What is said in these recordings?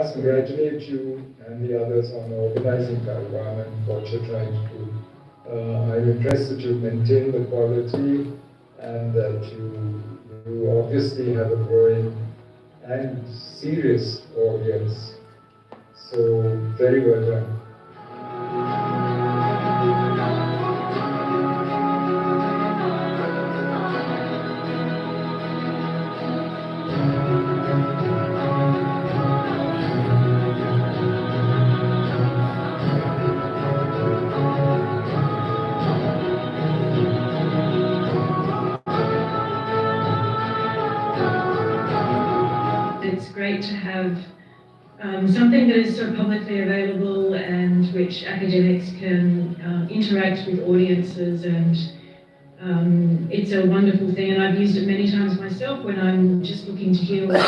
must congratulate you and the others on organizing Karwaan and what you're trying to do. I'm impressed that you maintain the quality and that you obviously have a growing and serious audience. So very well done. It's great to have something that is so publicly available and which academics can interact with audiences, and it's a wonderful thing, and I've used it many times myself when I'm just looking to hear what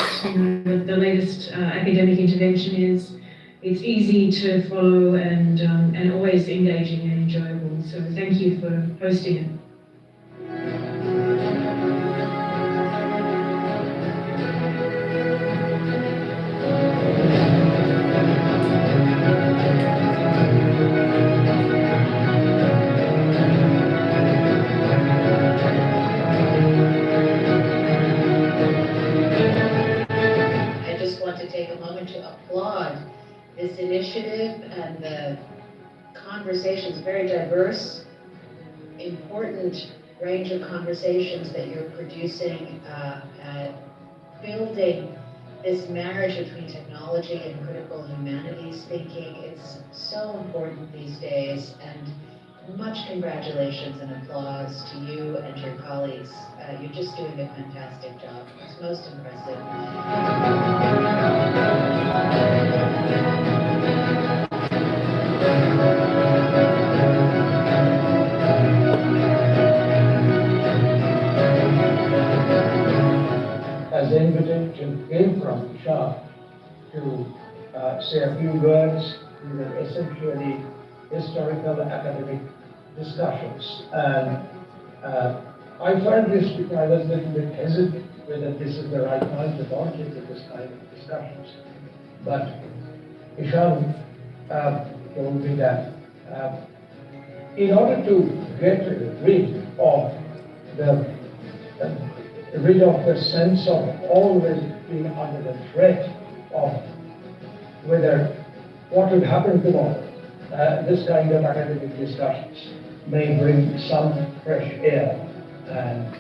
the latest academic intervention is. It's easy to follow and always engaging and enjoyable, so thank you for hosting it. This initiative and the conversations, very diverse, important range of conversations that you're producing, building this marriage between technology and critical humanities thinking. It's so important these days, and much congratulations and applause to you and your colleagues. You're just doing a fantastic job. It's most impressive. As the invitation came from Isha to say a few words, these are essentially historical academic discussions. And I find this because I was a little bit hesitant whether this is the right time to launch into this kind of discussions. But Ishan told me that in order to get rid of the sense of always being under the threat of whether what will happen tomorrow, this kind of academic discussions may bring some fresh air. And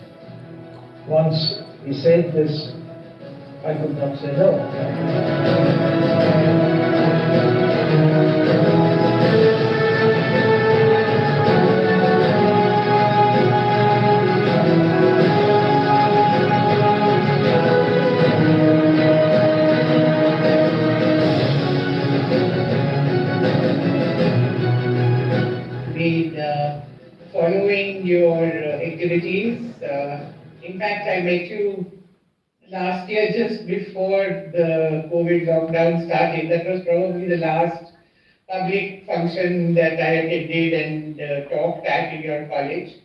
once he said this, I could not say no. Following your activities. In fact, I met you last year just before the COVID lockdown started. That was probably the last public function that I attended and talked at in your college.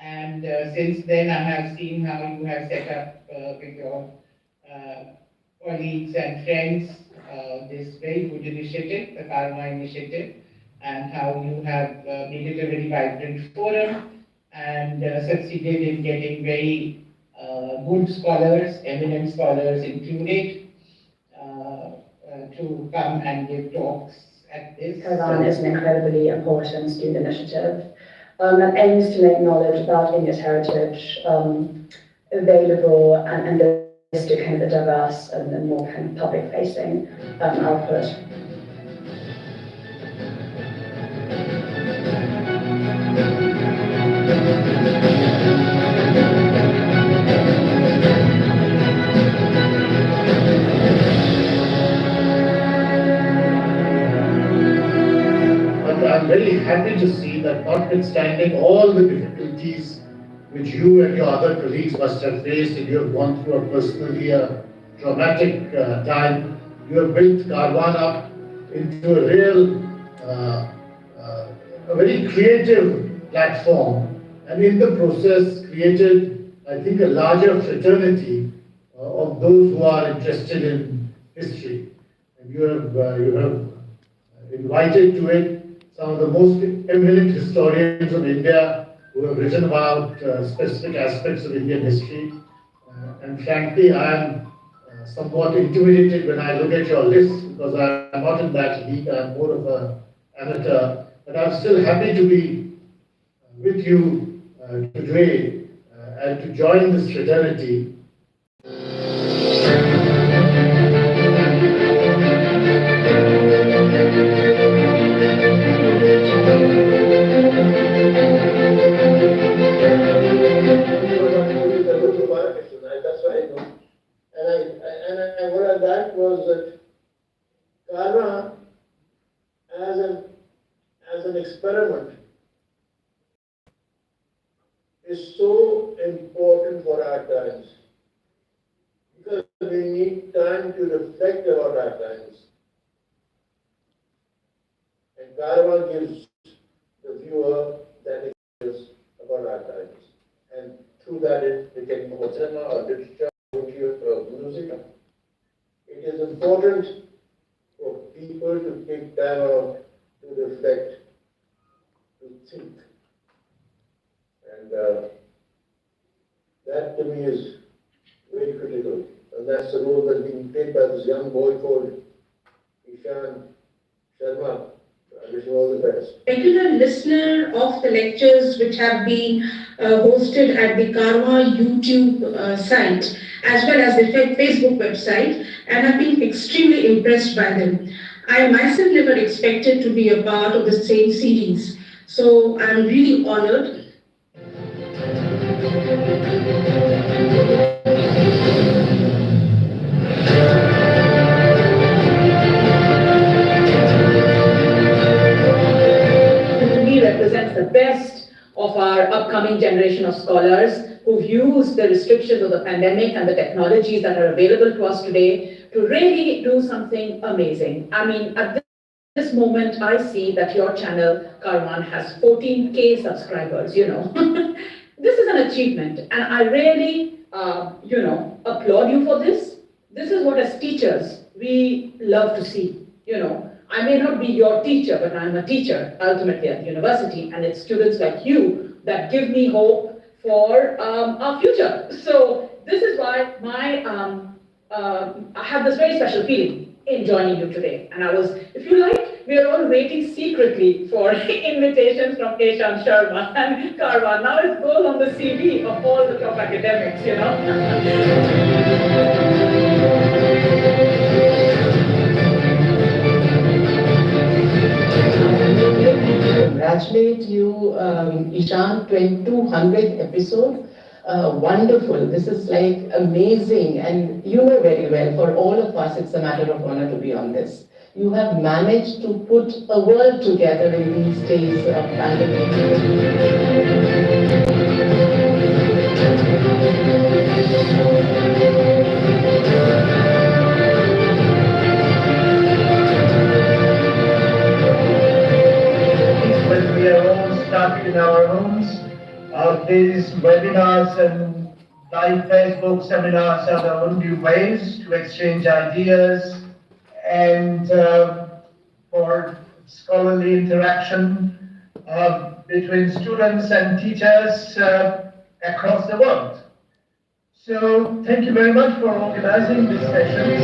And since then, I have seen how you have set up with your colleagues and friends this very good initiative, the Karwaan initiative, and how you have made it a very vibrant forum and succeeded in getting very good scholars, eminent scholars included, to come and give talks at this. Karwaan is an incredibly important student initiative that aims to make knowledge about India's heritage available and this to kind of a diverse and more kind of public-facing output. I'm very happy to see that notwithstanding all the difficulties which you and your other colleagues must have faced, and you have gone through a personally traumatic time, you have built Karwaan up into a real, a very creative platform, and in the process created, I think, a larger fraternity of those who are interested in history. and you have invited to it some of the most eminent historians of India who have written about specific aspects of Indian history. And frankly, I am somewhat intimidated when I look at your list because I am not in that league. I am more of an amateur, but I'm still happy to be with you today and to join this fraternity. That's what I know. And what I liked was that Karwaan, as an experiment, is so important for our times because we need time to reflect about our times. And Karwaan gives the viewer that experience about our times. And through that, it can be cinema or literature, music. It is important for people to take time out to reflect, to think. And that to me is very critical. And that's the role that's being played by this young boy called Ishan Sharma. I wish you all the best. Regular listener of the lectures which have been hosted at the Karwaan YouTube site as well as the Facebook website and have been extremely impressed by them. I myself never expected to be a part of the same series. So I'm really honored. Represents the best of our upcoming generation of scholars who've used the restrictions of the pandemic and the technologies that are available to us today to really do something amazing. I mean, at this moment, I see that your channel, Karwaan, has 14K subscribers, This is an achievement, and I really, applaud you for this. This is what, as teachers, we love to see, I may not be your teacher, but I'm a teacher ultimately at the university, and it's students like you that give me hope for our future. So this is why I have this very special feeling in joining you today. And if you like, we are all waiting secretly for invitations from Ishan Sharma and Karwaan. Now it goes on the CV of all the top academics, Congratulate you, Ishan, 200th episode. Wonderful. This is like amazing. And you know very well, for all of us, it's a matter of honor to be on this. You have managed to put a world together in these days of pandemic. When we are all stuck in our homes, these webinars and live Facebook seminars are the only ways to exchange ideas and for scholarly interaction between students and teachers across the world. So thank you very much for organizing this session.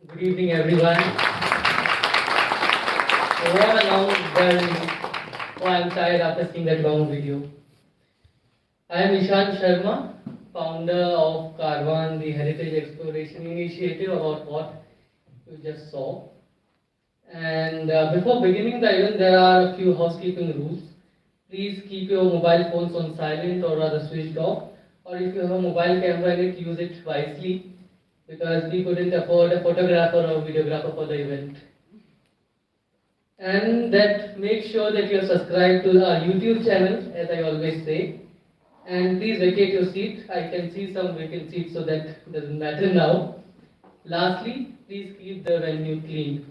Good evening, everyone. What a long journey. Oh, I'm tired after seeing that long video. I am Ishan Sharma, founder of Karwaan, the Heritage Exploration Initiative, about what you just saw. And before beginning the event, there are a few housekeeping rules. Please keep your mobile phones on silent or rather switched off. Or if you have a mobile camera in it, use it wisely because we couldn't afford a photographer or videographer for the event. And that make sure that you are subscribed to our YouTube channel, as I always say. And please vacate your seat. I can see some vacant seats, so that doesn't matter now. Lastly, please keep the venue clean.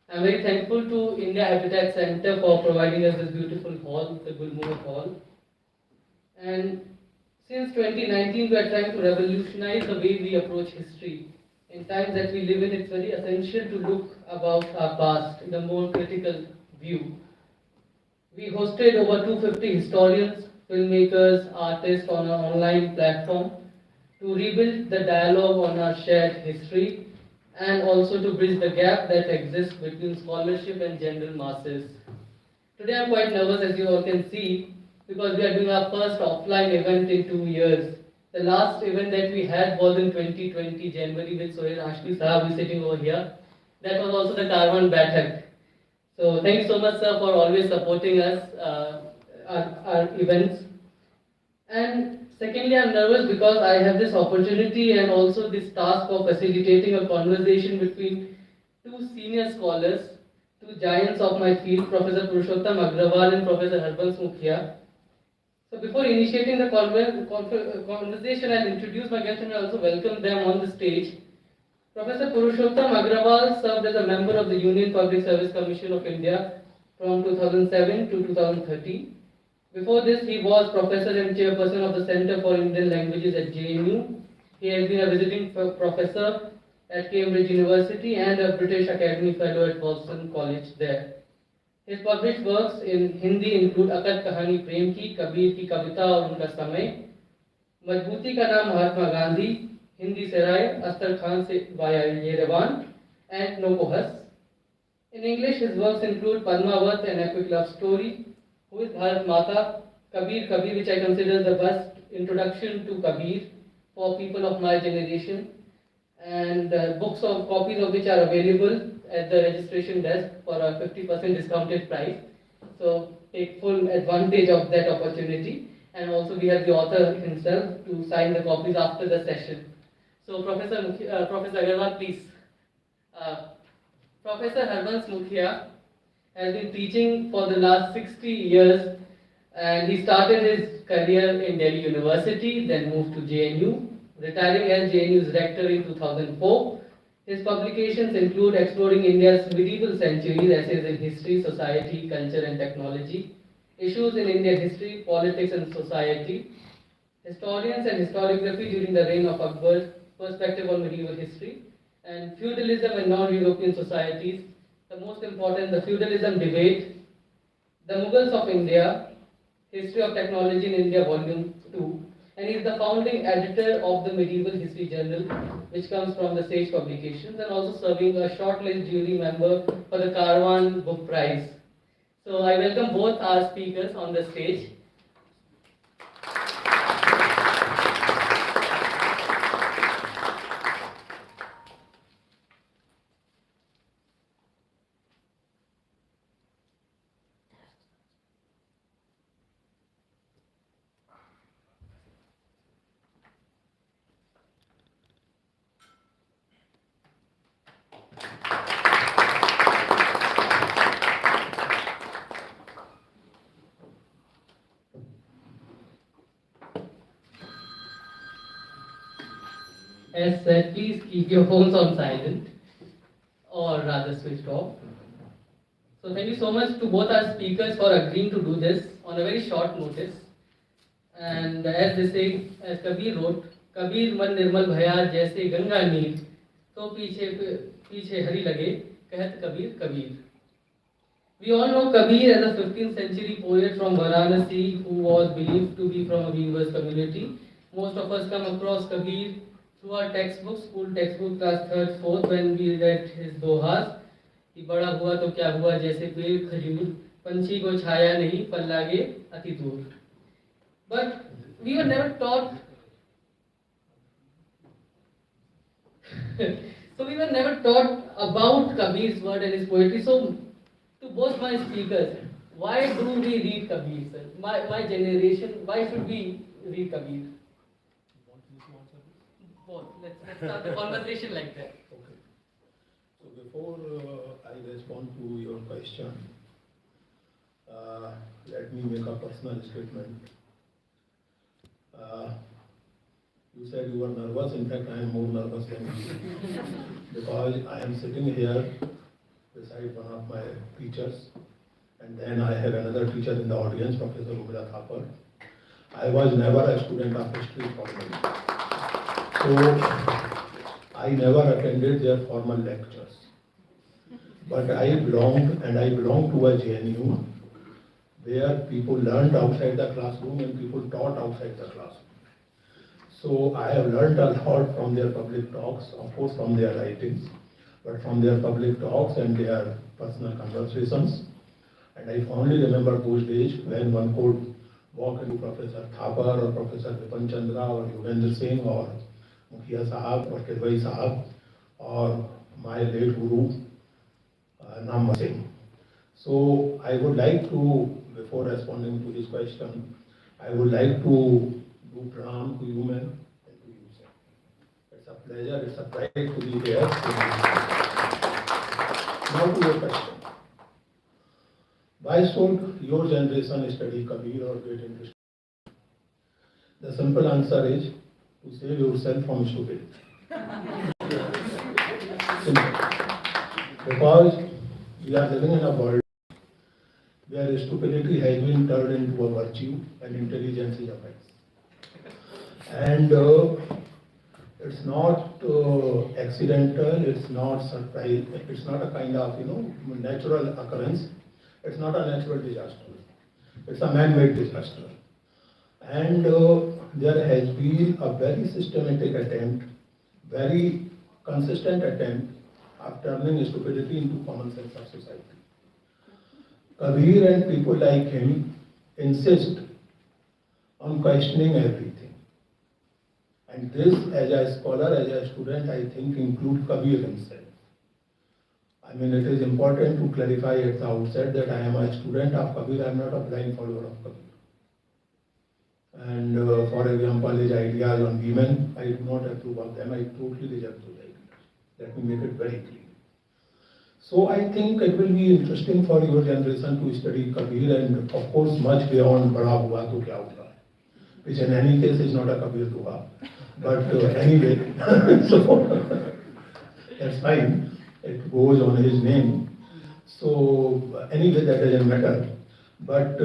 I'm very thankful to India Habitat Center for providing us this beautiful hall, the Gulmohar Hall. And since 2019, we are trying to revolutionize the way we approach history. In times that we live in, it's very essential to look about our past in a more critical view. We hosted over 250 historians, filmmakers, artists on our online platform to rebuild the dialogue on our shared history and also to bridge the gap that exists between scholarship and general masses. Today I'm quite nervous, as you all can see, because we are doing our first offline event in 2 years. The last event that we had was in 2020 January with Sohail Hashmi Sahab, who is sitting over here. That was also the Karwaan Bathak. So thank you so much, sir, for always supporting us, our events. And secondly, I'm nervous because I have this opportunity and also this task of facilitating a conversation between two senior scholars, two giants of my field, Professor Purushottam Agrawal and Professor Harbans Mukhia. So before initiating the conversation, I'll introduce my guests and I'll also welcome them on the stage. Professor Purushottam Agrawal served as a member of the Union Public Service Commission of India from 2007 to 2013. Before this, he was professor and chairperson of the Center for Indian Languages at JNU. He has been a visiting professor at Cambridge University and a British Academy Fellow at Boston College there. His published works in Hindi include अकद कहानी प्रेम की, कबीर की कविता और उनका समय, मजबूती का नाम महात्मा गांधी, हिंदी से राय, अस्तर खान से via Yerevan, and Nokohas. In English, his works include Padmavat, an epic love story, Who is Bharat Mata, Kabir, which I consider the best introduction to Kabir for people of my generation, and copies of which are available at the registration desk for a 50% discounted price. So take full advantage of that opportunity. And also we have the author himself to sign the copies after the session. So Professor Agarwal, please. Professor Harbans Mukhia has been teaching for the last 60 years, and he started his career in Delhi University, then moved to JNU, retiring as JNU's rector in 2004. His publications include Exploring India's Medieval Centuries, Essays in History, Society, Culture and Technology, Issues in Indian History, Politics and Society, Historians and Historiography during the Reign of Akbar, Perspective on Medieval History, and Feudalism and Non-European Societies, the most important, the Feudalism Debate, The Mughals of India, History of Technology in India, Volume 2, and he is the founding editor of the Medieval History Journal, which comes from the Sage Publications, and also serving a shortlist jury member for the Karwaan Book Prize. So I welcome both our speakers on the stage. As said, please keep your phones on silent or rather switched off. So thank you so much to both our speakers for agreeing to do this on a very short notice. And as they say, as Kabir wrote, Kabir man nirmal bhaya jaise Ganga neer, to piche hari lage, kahat Kabir Kabir. We all know Kabir as a 15th century poet from Varanasi who was believed to be from a weavers community. Most of us come across Kabir through our textbooks, school textbook, class 3rd, 4th, when we read his dohas. कि बड़ा हुआ तो क्या हुआ जैसे पेड़ खजूर, पंछी को छाया नहीं, फल लागे अति दूर. But we were never taught. So we were never taught about Kabir's word and his poetry. So to both my speakers, why do we read Kabir, sir? My generation, why should we read Kabir? Both. Let's start the conversation like that. Okay. So before I respond to your question, let me make a personal statement. You said you were nervous. In fact, I am more nervous than you because I am sitting here beside one of my teachers, and then I have another teacher in the audience, Professor Umida Thapar. I was never a student of history formally, so I never attended their formal lectures. But I belong to a JNU where people learned outside the classroom and people taught outside the classroom. So I have learned a lot from their public talks, of course from their writings, but from their public talks and their personal conversations. And I fondly remember those days when one could walk into Professor Thapar or Professor Vipin Chandra or Yugendra Singh or Mukhiya Sahab or Kirwai Sahab or my late guru Nam Singh. So I would like to, before responding to his question, I would like to do pranam to you men and to you, sir. It's a pleasure, it's a pride to be here. Now to your question. Why should your generation study Kabir or get into? The simple answer is to save yourself from stupidity. Simple. Because we are living in a world where stupidity has been turned into a virtue and intelligence is a vice. And it's not accidental, it's not surprise, it's not a kind of natural occurrence, it's not a natural disaster, it's a man-made disaster. And there has been a very systematic attempt, very consistent attempt of turning stupidity into common sense of society. Kabir and people like him insist on questioning everything. And this, as a scholar, as a student, I think includes Kabir himself. I mean, it is important to clarify at the outset that I am a student of Kabir, I am not a blind follower of Kabir. And for example, his ideas on women, I do not approve of them, I totally reject those ideas. Let me make it very clear. So I think it will be interesting for your generation to study Kabir and of course much beyond Bada Hua To Kya Hua, which in any case is not a Kabir Dua. But anyway, so that's fine, it goes on his name. So anyway, that doesn't matter. But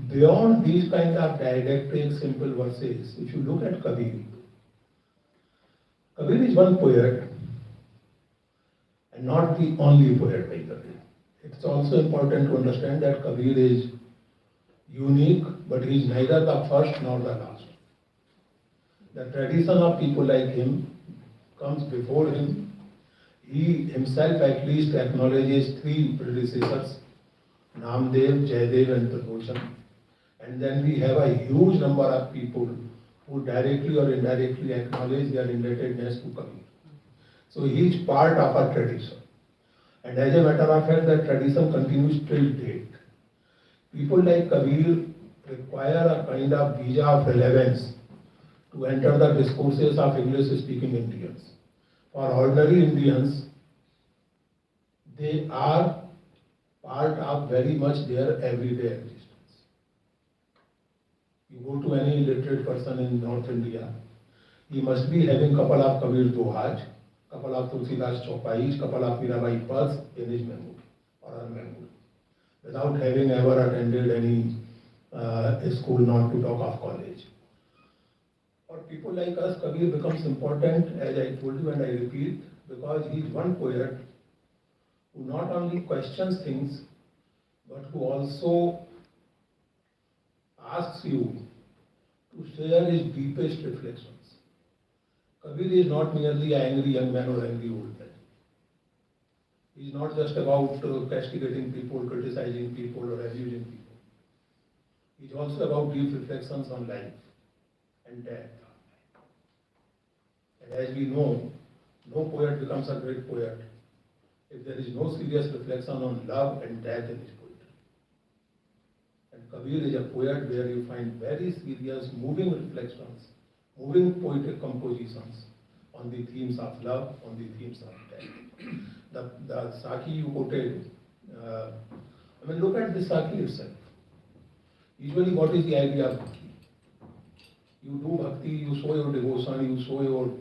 beyond these kind of didactic simple verses, if you look at Kabir, Kabir is one poet and not the only poet by the way. It's also important to understand that Kabir is unique, but he is neither the first nor the last. The tradition of people like him comes before him. He himself at least acknowledges three predecessors, Namdev, Jaydev and Prabhushan. And then we have a huge number of people who directly or indirectly acknowledge their indebtedness to Kabir. So he is part of a tradition. And as a matter of fact, that tradition continues till date. People like Kabir require a kind of visa of relevance to enter the discourses of English-speaking Indians. For ordinary Indians, they are part of very much their everyday existence. You go to any literate person in North India, he must be having couple of Kabir Dohaj, couple of Tulsidas Chaupais, couple of Mirabai Pads in his memory or her memory, without having ever attended any school, not to talk of college. For people like us, Kabir becomes important, as I told you and I repeat, because he is one poet who not only questions things, but who also asks you to share his deepest reflections. Kabir is not merely an angry young man or angry old man. He is not just about castigating people, criticizing people or abusing people. He is also about deep reflections on life and death. And as we know, no poet becomes a great poet if there is no serious reflection on love and death in his poetry. And Kabir is a poet where you find very serious, moving reflections, moving poetic compositions on the themes of love, on the themes of death. The Saki you quoted, look at the Saki itself. Usually, what is the idea of bhakti? You do bhakti, you show your devotion, you show your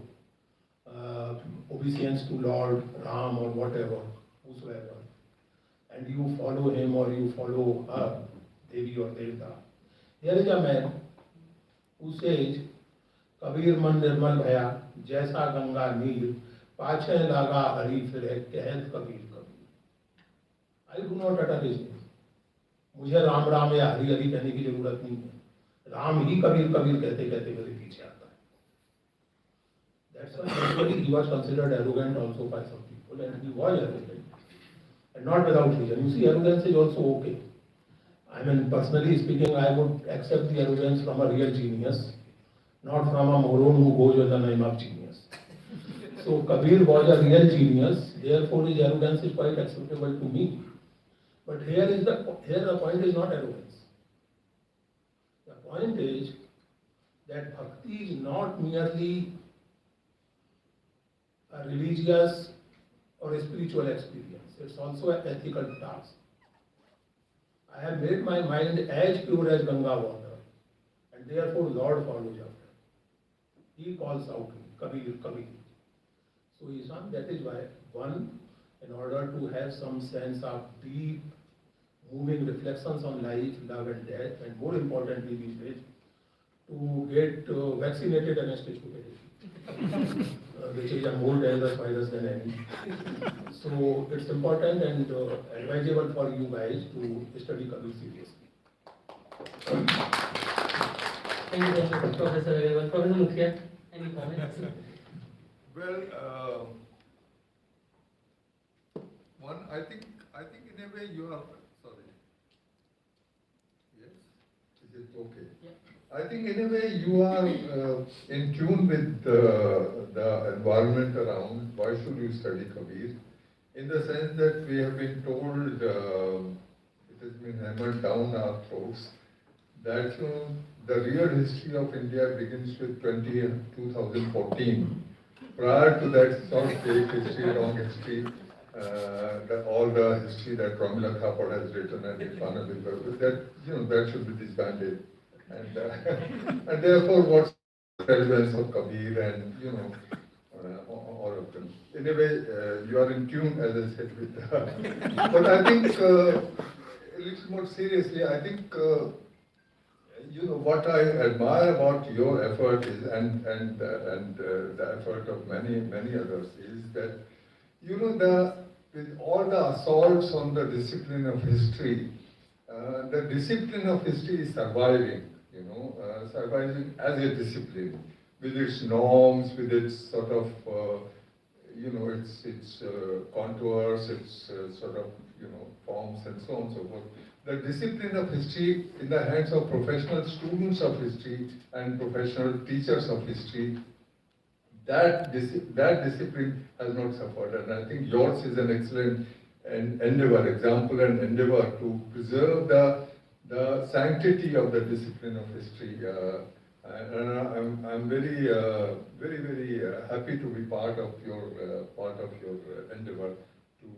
obeisance to Lord Ram or whatever, whosoever, and you follow him or you follow her, Devi or Devta. There is a man who says, Kabir man nirmal bhaya, jaisa ganga neer, pache laga hari fire, kehet Kabir Kabir. I do not utter his name. मुझे राम राम या हरि हरि कहने की जरूरत नहीं है, राम ही कबीर कबीर कहते कहते मेरे पीछे आता है. That's why actually he was considered arrogant also by some people, and he was arrogant, and not without reason. You see, arrogance is also okay. Personally speaking, I would accept the arrogance from a real genius, not from a moron who goes with the name of genius. So Kabir was a real genius, therefore his arrogance is quite acceptable to me. But here the point is not arrogance. The point is that bhakti is not merely a religious or a spiritual experience. It's also an ethical task. I have made my mind as pure as Ganga water, and therefore Lord follows after. He calls out me, Kabir, Kabir. So Ishan, that is why one, in order to have some sense of deep, moving reflections on life, love and death, and more importantly these days, to get vaccinated against stupidity, which is a more dangerous virus than any. So it's important and advisable for you guys to study Kabir seriously. Thank you so much, Professor Agarwal. Professor Mukhia, any comments? Well, I think in a way you are, sorry. Yes? Is it okay? Yeah. I think in a way you are in tune with the environment around. Why should you study Kabir? In the sense that we have been told, it has been hammered down our throats, that the real history of India begins with 2014. Prior to that sort of fake history, wrong history, all the history that Ramila Thapar has written and Irfan Ali Birla, that should be disbanded. And therefore, what's the relevance of Kabir and, all of them. Anyway, you are in tune, as I said, with but I think, a little more seriously, I think, what I admire about your effort is, and the effort of many others is that, with all the assaults on the discipline of history, the discipline of history is surviving, surviving as a discipline, with its norms, with its sort of, its contours, its sort of, forms and so on and so forth. The discipline of history in the hands of professional students of history and professional teachers of history, that discipline has not suffered. And I think yours is an excellent example and endeavor to preserve the sanctity of the discipline of history. And I'm very happy to be part of your endeavor to.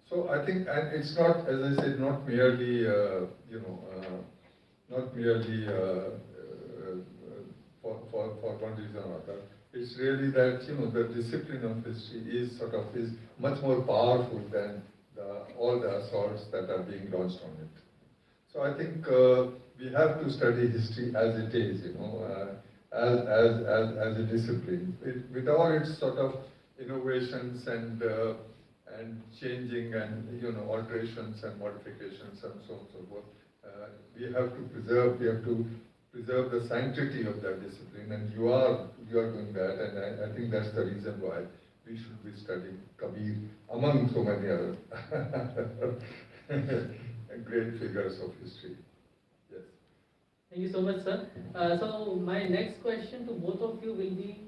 So I think, and it's not, as I said, not merely for one reason or other. It's really that the discipline of history is much more powerful than all the assaults that are being launched on it. So I think we have to study history as it is, as a discipline, with all its sort of innovations and changing and alterations and modifications and so on and so forth. We have to preserve the sanctity of that discipline, and you are doing that, and I think that's the reason why we should be studying Kabir among so many other great figures of history. Yes. Thank you so much, sir. So my next question to both of you will be,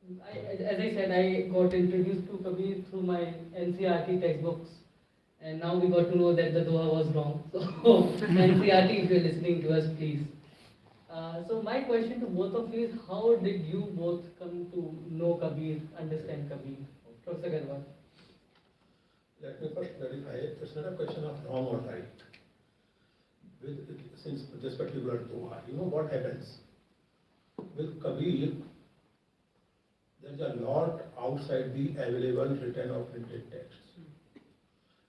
As I said, I got introduced to Kabir through my NCRT textbooks, and now we got to know that the Doha was wrong. So, NCRT, if you're listening to us, please. So, my question to both of you is, how did you both come to know Kabir, understand Kabir? Professor Karwaan. Let me first clarify, it's not a question of wrong or right. Since this particular Doha, you know what happens? With Kabir, there's a lot outside the available written or printed texts.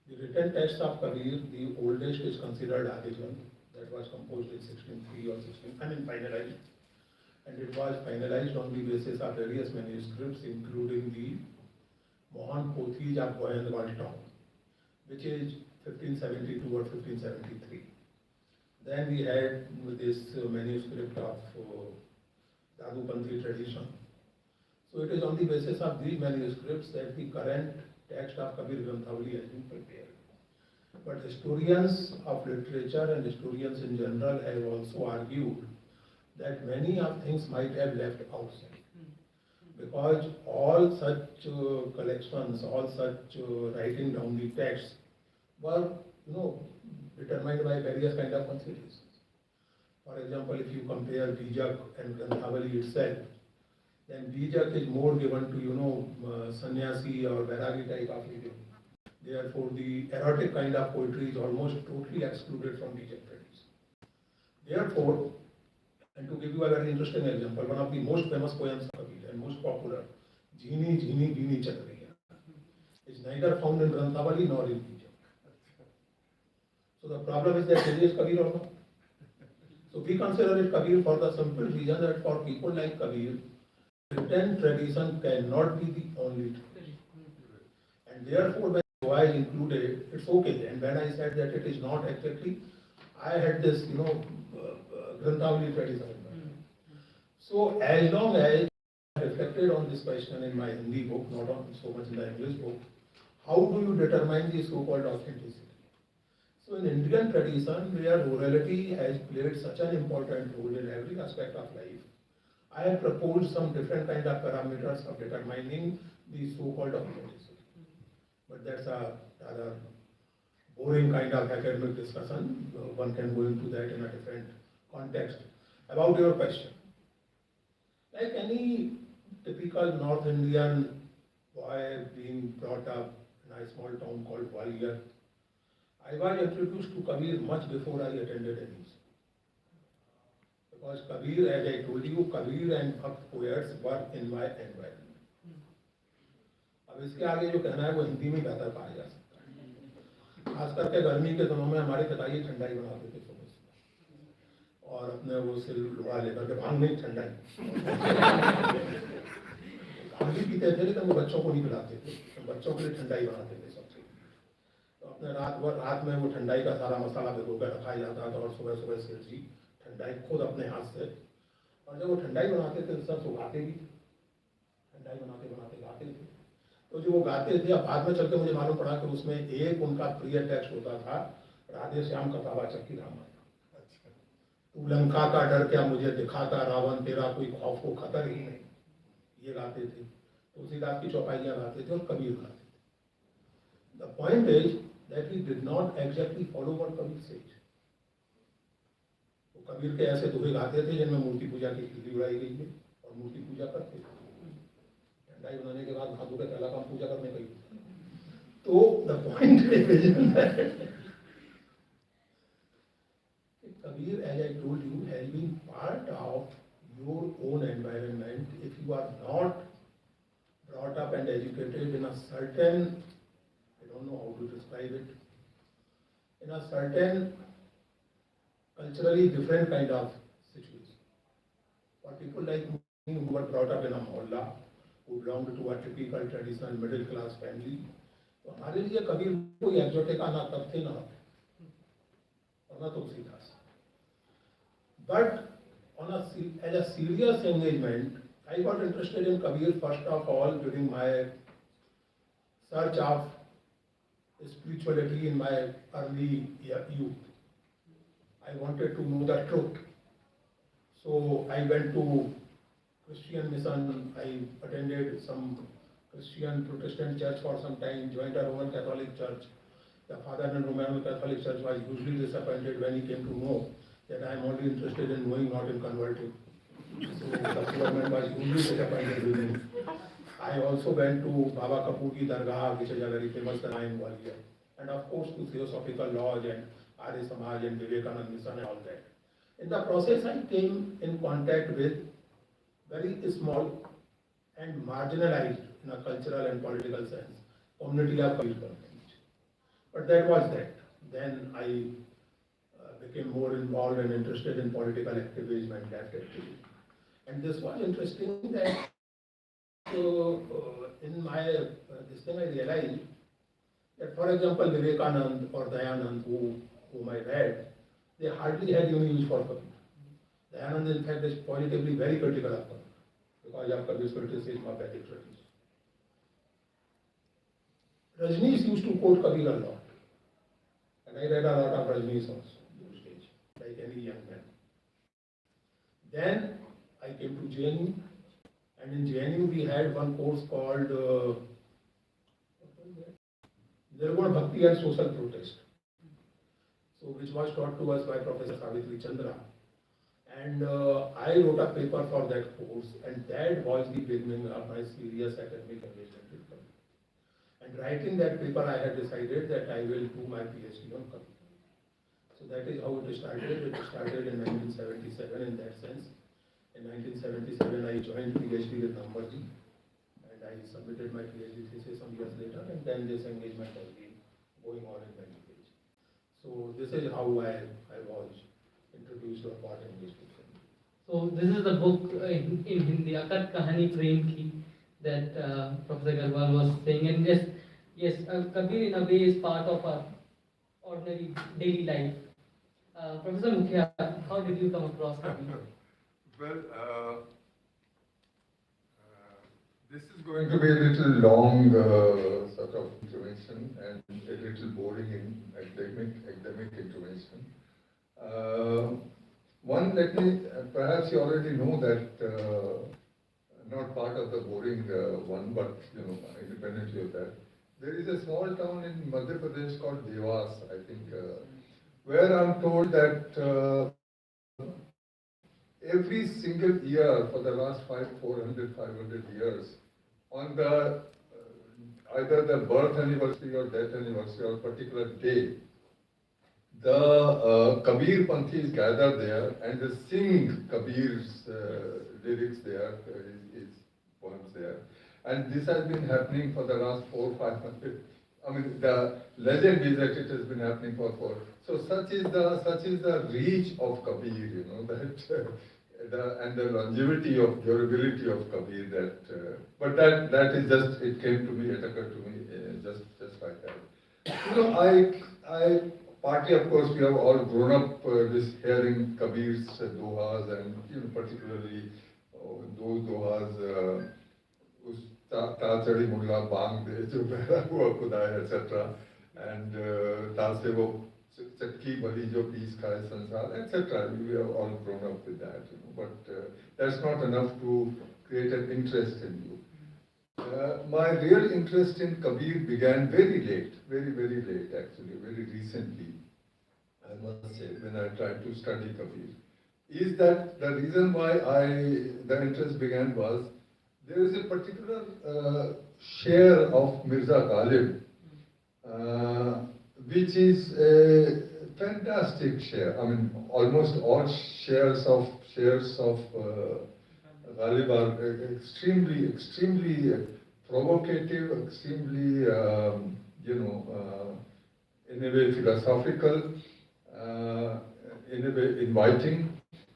The written text of Kabir, the oldest is considered Adijan, that was composed in 1603 or 16, finalized. And it was finalized on the basis of various manuscripts, including the Mohan Pothij of Goyandwal town, which is 1572 or 1573. Then we had this manuscript of Dadupanthi tradition. So it is on the basis of these manuscripts that the current text of Kabir Granthavali has been prepared. But historians of literature and historians in general have also argued that many of things might have left outside. Because all such collections, all such writing down the texts were, determined by various kind of considerations. For example, if you compare Bijak and Granthavali itself, then Bijak is more given to, sannyasi or Vairagi type of reading. Therefore, the erotic kind of poetry is almost totally excluded from Bijak tradition. Therefore, and to give you a very interesting example, one of the most famous poems of Kabir and most popular, Jhini Jhini Bini Chakriya, is neither found in Granthavali nor in Bijak. So the problem is that it is Kabir or not. So we consider it Kabir for the simple reason that for people like Kabir, written tradition cannot be the only tradition. And therefore, when Doha is included, it's okay. And when I said that it is not exactly, I had this, Granthavali tradition. So as long as I reflected on this question in my Hindi book, not on so much in the English book, how do you determine the so-called authenticity? So in Indian tradition, where orality has played such an important role in every aspect of life, I have proposed some different kind of parameters of determining the so-called authenticity. But that's a rather boring kind of academic discussion. One can go into that in a different context. About your question, like any typical North Indian boy being brought up in a small town called Gwalior, I was introduced to Kabir much before I attended any. Because Kabir, as I told you, Kabir and Bhakt poets were in my environment. अब इसके आगे जो कहना है वो हिंदी में बेहतर कहा जा सकता है। खास करके गर्मी के दिनों में हमारे पिताजी ठंडाई बनाते थे सुबह सुबह और अपने वो सिर लोड़ा लेकर के भांग नहीं ठंडाई भांग भी पीते थे लेकिन वो बच्चों को नहीं पिलाते थे, बच्चों के लिए ठंडाई बनाते थे सबसे। तो अपने रात में वो ठंडाई का सारा मसाला भिगो कर रखा जाता था और सुबह सुबह सिर जी ठंडाई खुद अपने हाथ से, और जब वो ठंडाई बनाते थे तो सब सुखाते भी, ठंडाई बनाते बनाते गाते थे। तो जो वो गाते थे, अब बाद में चल के मुझे मालूम पड़ा कि उसमें एक उनका प्रिय टेक्स्ट होता था, राधे श्याम कथावा चक्की रामायण। तू लंका का डर क्या मुझे दिखाता रावण, तेरा कोई खौफ को खतर ही नहीं, ये गाते थे। तुलसीदास की चौपाइयाँ गाते थे और कबीर गाते थे। The point is that we did not exactly follow what Kabir said. तो कबीर के ऐसे दोहे गाते थे जिनमें मूर्ति पूजा की खिल्ली उड़ाई गई है और मूर्ति पूजा करते थे। ठंडाई बनाने के बाद हाथों का पहला काम पूजा करने का ही। तो the point is Kabir, as I told you, has been part of your own environment. If you are not brought up and educated in a certain, I don't know how to describe it, in a certain culturally different kind of situation. For people like me who were brought up in a mohalla, who belonged to a typical traditional middle class family, तो हमारे लिए कबीर कोई exotic ना तब थे ना और ना Tulsidas. But as a serious engagement, I got interested in Kabir first of all during my search of spirituality in my early youth. I wanted to know the truth. So I went to Christian mission. I attended some Christian Protestant church for some time, joined a Roman Catholic church. The father in Roman Catholic church was hugely disappointed when he came to know that I am only interested in knowing, not in converting. So the government was hugely disappointed with me. I also went to Baba Kapoor ki Dargah, which is a very famous Dargah in Gwalior, and of course to Theosophical Lodge and Arya Samaj and Vivekananda Mission and all that. In the process, I came in contact with very small and marginalized in a cultural and political sense community of Kabir community. But that was that. Then I became more involved and interested in political activism and left activism. And this was interesting that in my this thing I realized that, for example, Vivekanand or Dayanand, whom I read, they hardly had any use for Kabir. Dayanand, in fact, is positively very critical of Kabir because of Kabir's criticism of Vedic tradition. Rajneesh used to quote Kabir a lot, and I read a lot of Rajneesh also those days, like any young man. Then I came to JNU, and in JNU we had one course called Nirgun Bhakti and Social Protest, so which was taught to us by Professor Savitri Chandra. And I wrote a paper for that course, and that was the beginning of my serious academic engagement with Kabir. And writing that paper, I had decided that I will do my PhD on Kabir. So that is how it started. It started in 1977 in that sense. In 1977, I joined PhD with Nambarji, and I submitted my PhD thesis some years later, and then this engagement has been going on in many ways. So this is how I was introduced or got engaged with him. So this is the book in Hindi, Akat Kahani Prem Ki, that Professor Karwaan was saying. And yes, Kabir in a way is part of our ordinary daily life. Professor Mukhya, how did you come across Kabir? Well, this is going to be a little long sort of intervention and a little boring in academic intervention. One, let me, perhaps you already know that, not part of the boring one, but independently of that, there is a small town in Madhya Pradesh called Devas, I think, where I'm told that every single year for the last 500 years, on the either the birth anniversary or death anniversary or particular day, the Kabir Panthis gather there and they sing Kabir's lyrics there, his poems there. And this has been happening for the last 400 or 500. I mean, the legend is that it has been happening for 4. So such is the reach of Kabir, that and the longevity of durability of Kabir. But that is just, it came to me, it occurred to me just like that. I partly, of course, we have all grown up this hearing Kabir's dohas, and particularly those dohas, ताल चढ़ी मुल्ला बांग दे जो पहला हुआ खुदाए etc. And ताल से वो चटकी भरी जो पीस खाए संसार etc. We have all grown up with that, but that's not enough to create an interest in you. My real interest in Kabir began very late, very late actually, very recently, I must say, when I tried to study Kabir. Is that the reason why the interest began was, there is a particular share of Mirza Ghalib, which is a fantastic share. I mean, almost all shares of Ghalib are extremely provocative, extremely, in a way philosophical, in a way inviting.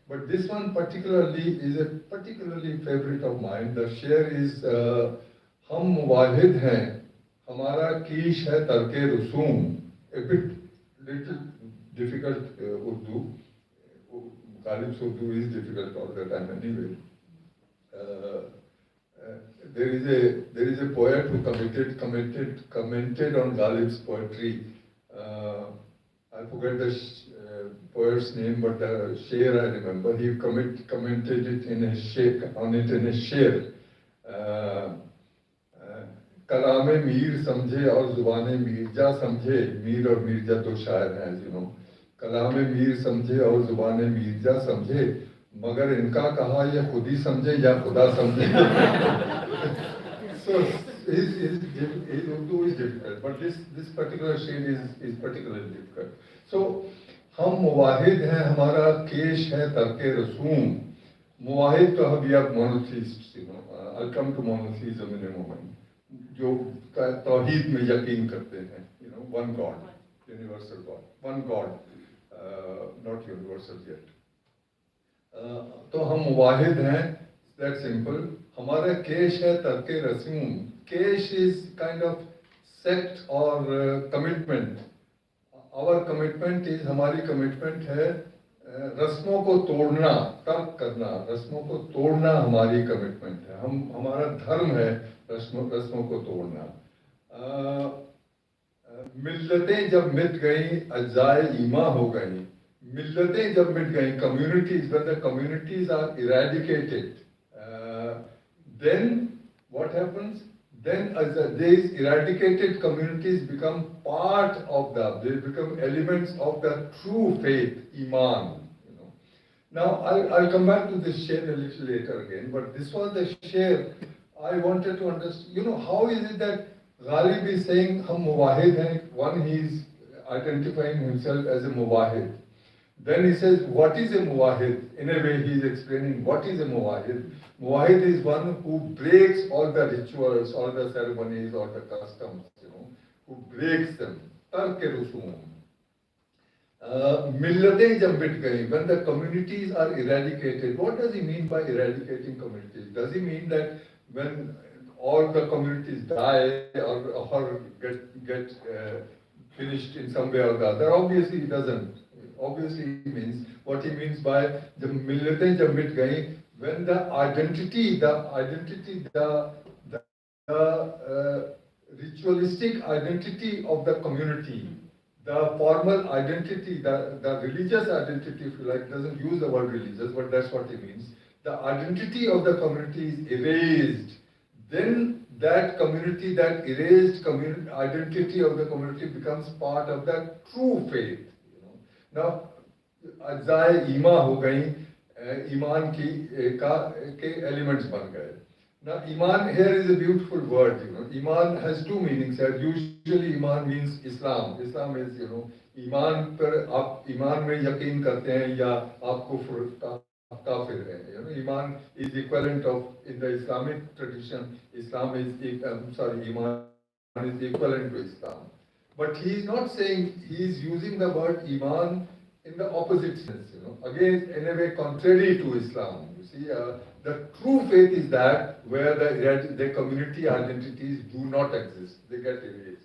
But this one particularly is a particularly favorite of mine. The share is Hum Wahid Hain, Hamara Kish Hai Tarke Rusum. A little difficult Urdu. Ghalib's Urdu is difficult all the time anyway. There is a poet who commented on Ghalib's poetry. I forget the poet's name, but the sher I remember. He commented it in a sher, on it in a sher. कलामे मीर समझे और जुबाने मीरजा समझे, मीर और मीरजा दो शायर हैं, as you know. कलामे मीर समझे और जुबाने मीरजा समझे, मगर इनका कहा ये खुद ही समझे या खुदा समझे. So his Urdu is difficult, but this particular shade is particularly difficult. So हम मुवाहिद हैं, हमारा केश है तरके रसूम. मुवाहिद तो हम या monotheists, you know. I'll come to monotheism in a moment. जो तौहीद में यकीन करते हैं, you know, one God, universal God, one God, not universal yet. तो हम मुवाहिद हैं, that's simple. हमारा केश है तरके रसूम. Kesh is kind of sect or commitment. Our commitment is, हमारी commitment है रस्मों को तोड़ना, तर्क करना, रस्मों को तोड़ना हमारी commitment है. हमारा धर्म है रस्मों को तोड़ना. मिल्लतें जब मिट गईं अज्जाए ईमा हो गईं. मिल्लतें जब मिट गईं, communities, when the communities are eradicated, then what happens? Then as these eradicated communities become part of they become elements of the true faith, Iman. You know. Now I'll come back to this share a little later again, but this was the share I wanted to understand. You know, how is it that Ghalib is saying hum muwahid hain? One, he is identifying himself as a muwahid. Then he says, what is a muwahid? In a way, he is explaining what is a muwahid. Muwahid is one who breaks all the rituals, all the ceremonies, all the customs, you know, who breaks them. Tark-e-rusum. Millatein jab mit gayi, when the communities are eradicated, what does he mean by eradicating communities? Does he mean that when all the communities die or get finished in some way or the other? Obviously, he doesn't. Obviously, he means what he means by the millatein jab mit gayi, when the ritualistic identity of the community, the formal identity, the religious identity, if you like, doesn't use the word religious, but that's what he means. The identity of the community is erased. Then that community, that erased identity of the community becomes part of the true faith. You know. Now, अज्जाए ईमा हो गई, ईमान के elements बन गए. Now, iman here is a beautiful word, you know. Iman has two meanings here. Usually, iman means Islam. Islam is, you know, iman पर आप ईमान में यकीन करते हैं या आप कुफ्र काफिर हैं. You know, iman is equivalent of, in the Islamic tradition, Islam is, iman is equivalent to Islam. But he is not saying, he is using the word iman in the opposite sense, you know, again, in a way contrary to Islam. You see, the true faith is that where the community identities do not exist, they get erased.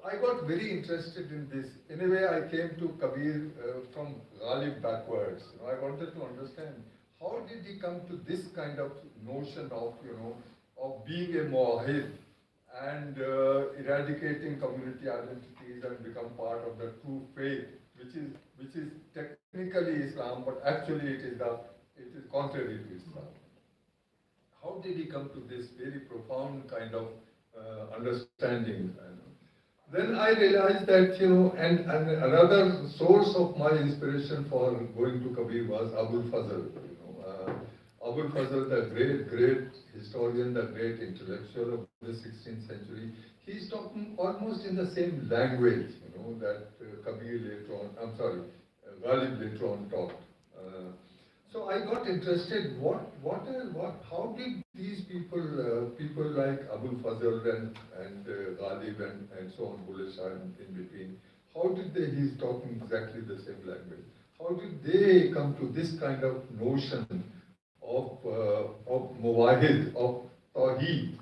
I got very interested in this. In a way, I came to Kabir from Ghalib backwards. You know, I wanted to understand how did he come to this kind of notion of, you know, of being a muwahid and eradicating community identities and become part of the true faith, which is technically Islam, but actually it is contrary to Islam. How did he come to this very profound kind of understanding? Then I realized that, you know, and another source of my inspiration for going to Kabir was Abul Fazl. You know, Abul Fazl, the great historian, the great intellectual of the 16th century, he's talking almost in the same language, you know, that Kabir later on, Ghalib later on talked. So I got interested. How did these people like Abul Fazl and Ghalib and so on, Bulleh Shah in between, how did he's talking exactly the same language. How did they come to this kind of notion of muwahid, of tawheed?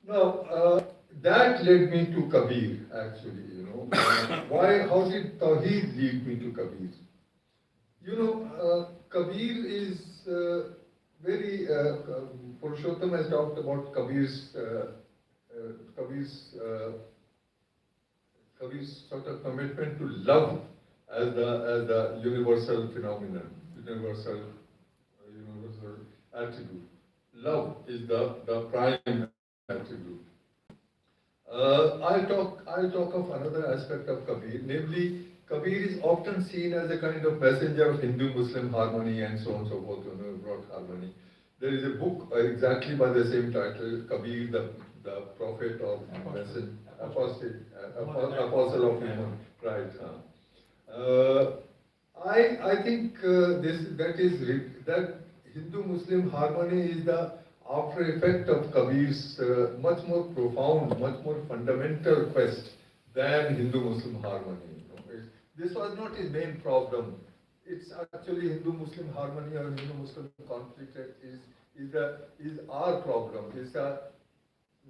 Now, that led me to Kabir, actually, you know. How did tawheed lead me to Kabir? You know, Kabir is very, Purushottam has talked about Kabir's Kabir's sort of commitment to love as the universal phenomenon, universal attribute. Love is the prime attribute. I'll talk of another aspect of Kabir, namely Kabir is often seen as a kind of messenger of Hindu-Muslim harmony and so on and so forth, brought harmony. There is a book exactly by the same title, Kabir, the prophet or messenger, apostle of human, right? I think that Hindu-Muslim harmony is the after effect of Kabir's much more profound, much more fundamental quest than Hindu-Muslim harmony. This was not his main problem. It's actually Hindu-Muslim harmony or Hindu-Muslim conflict is our problem. It's a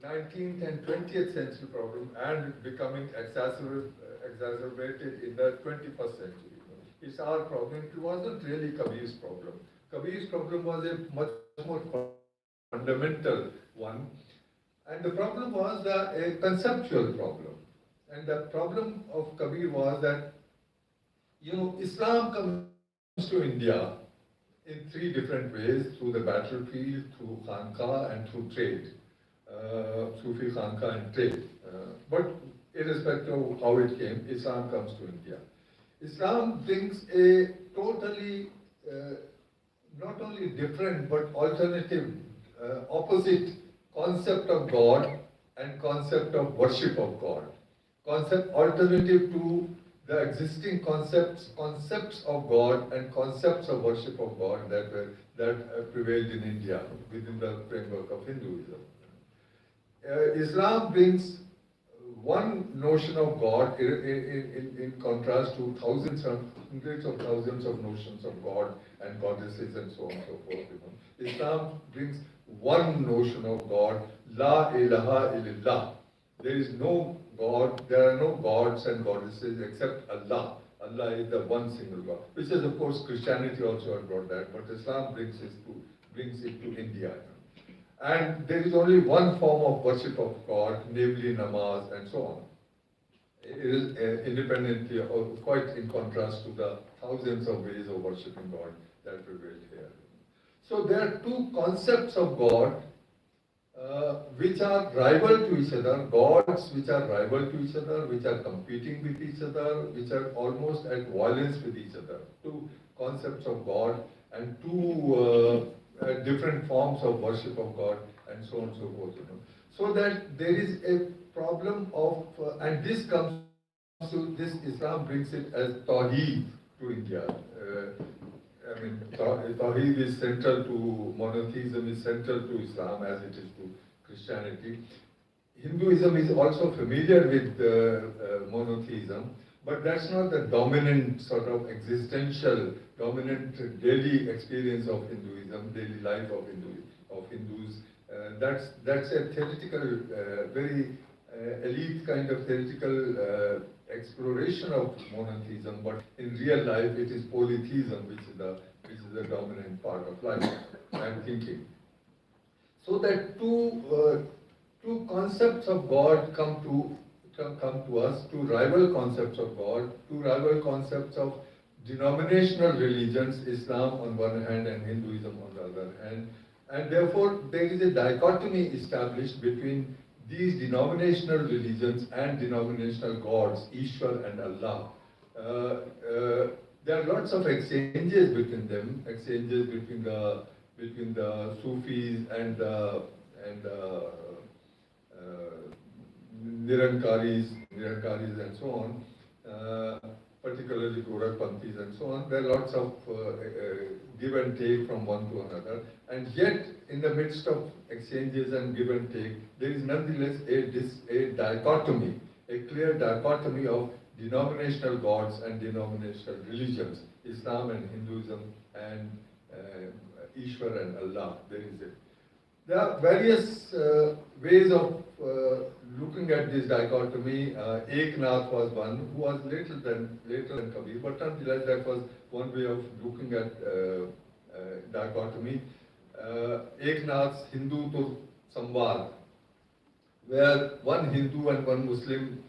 19th and 20th century problem and becoming exacerbated in the 21st century. It's our problem. It wasn't really Kabir's problem. Kabir's problem was a much more fundamental one. And the problem was a conceptual problem. And the problem of Kabir was that, Islam comes to India in three different ways: through the battlefield, through Khanqa, and through trade. Sufi Khanqa and trade. But irrespective of how it came, Islam comes to India. Islam brings a totally, not only different, but alternative, opposite concept of God and concept of worship of God. Concept alternative to the existing concepts of God and concepts of worship of God that prevailed in India within the framework of Hinduism. Islam brings one notion of God in contrast to hundreds of thousands of notions of God and goddesses and so on and so forth. Islam brings one notion of God, La ilaha illallah. There is no God, there are no gods and goddesses except Allah. Allah is the one single God, which is of course Christianity also had brought that, but Islam brings it to India. And there is only one form of worship of God, namely namaz and so on. It is independently, or quite in contrast to the thousands of ways of worshipping God that prevail here. So there are two concepts of God which are rival to each other, gods which are rival to each other, which are competing with each other, which are almost at violence with each other. Two concepts of God and two different forms of worship of God and so on and so forth. So that there is a problem of, and this comes to this, Islam brings it as Tawheed to India. Tawheed is central to monotheism, is central to Islam as it is to Christianity. Hinduism is also familiar with monotheism, but that's not the dominant sort of existential, dominant daily experience of Hinduism, daily life of Hindus. That's a theoretical, very elite kind of theoretical exploration of monotheism, but in real life it is polytheism which is the dominant part of life and thinking. So that two concepts of God come to us, two rival concepts of God, two rival concepts of denominational religions, Islam on one hand and Hinduism on the other hand. And therefore, there is a dichotomy established between these denominational religions and denominational gods, Ishwar and Allah. There are lots of exchanges between them, exchanges between the Sufis and Nirankaris and so on, particularly Gorakpanthis and so on. There are lots of give and take from one to another, and yet in the midst of exchanges and give and take, there is nonetheless a dichotomy, a clear dichotomy of denominational gods and denominational religions, Islam and Hinduism and Ishwar and Allah. There are various ways of looking at this dichotomy. Eknath was one who was later than Kabir, but nonetheless that was one way of looking at dichotomy. Eknath's Hindu to Samvad, where one Hindu and one Muslim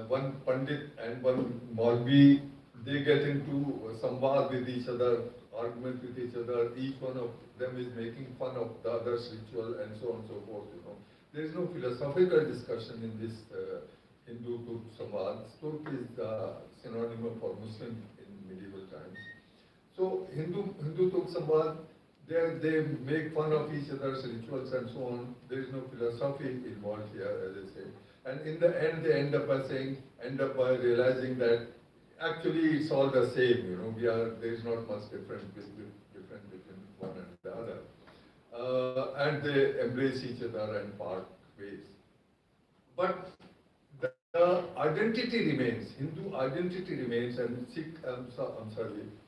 one Pandit and one Maulvi, they get into samvad with each other, argument with each other. Each one of them is making fun of the other's ritual and so on and so forth. There is no philosophical discussion in this Hindu-Turk samvad. Turk is the synonym for Muslim in medieval times. So Hindu-Turk samvad, they make fun of each other's rituals and so on. There is no philosophy involved here, as I say. And in the end, they end up by realizing that actually it's all the same. There is not much difference between one and the other. And they embrace each other and part ways. But the identity remains, Hindu identity remains, and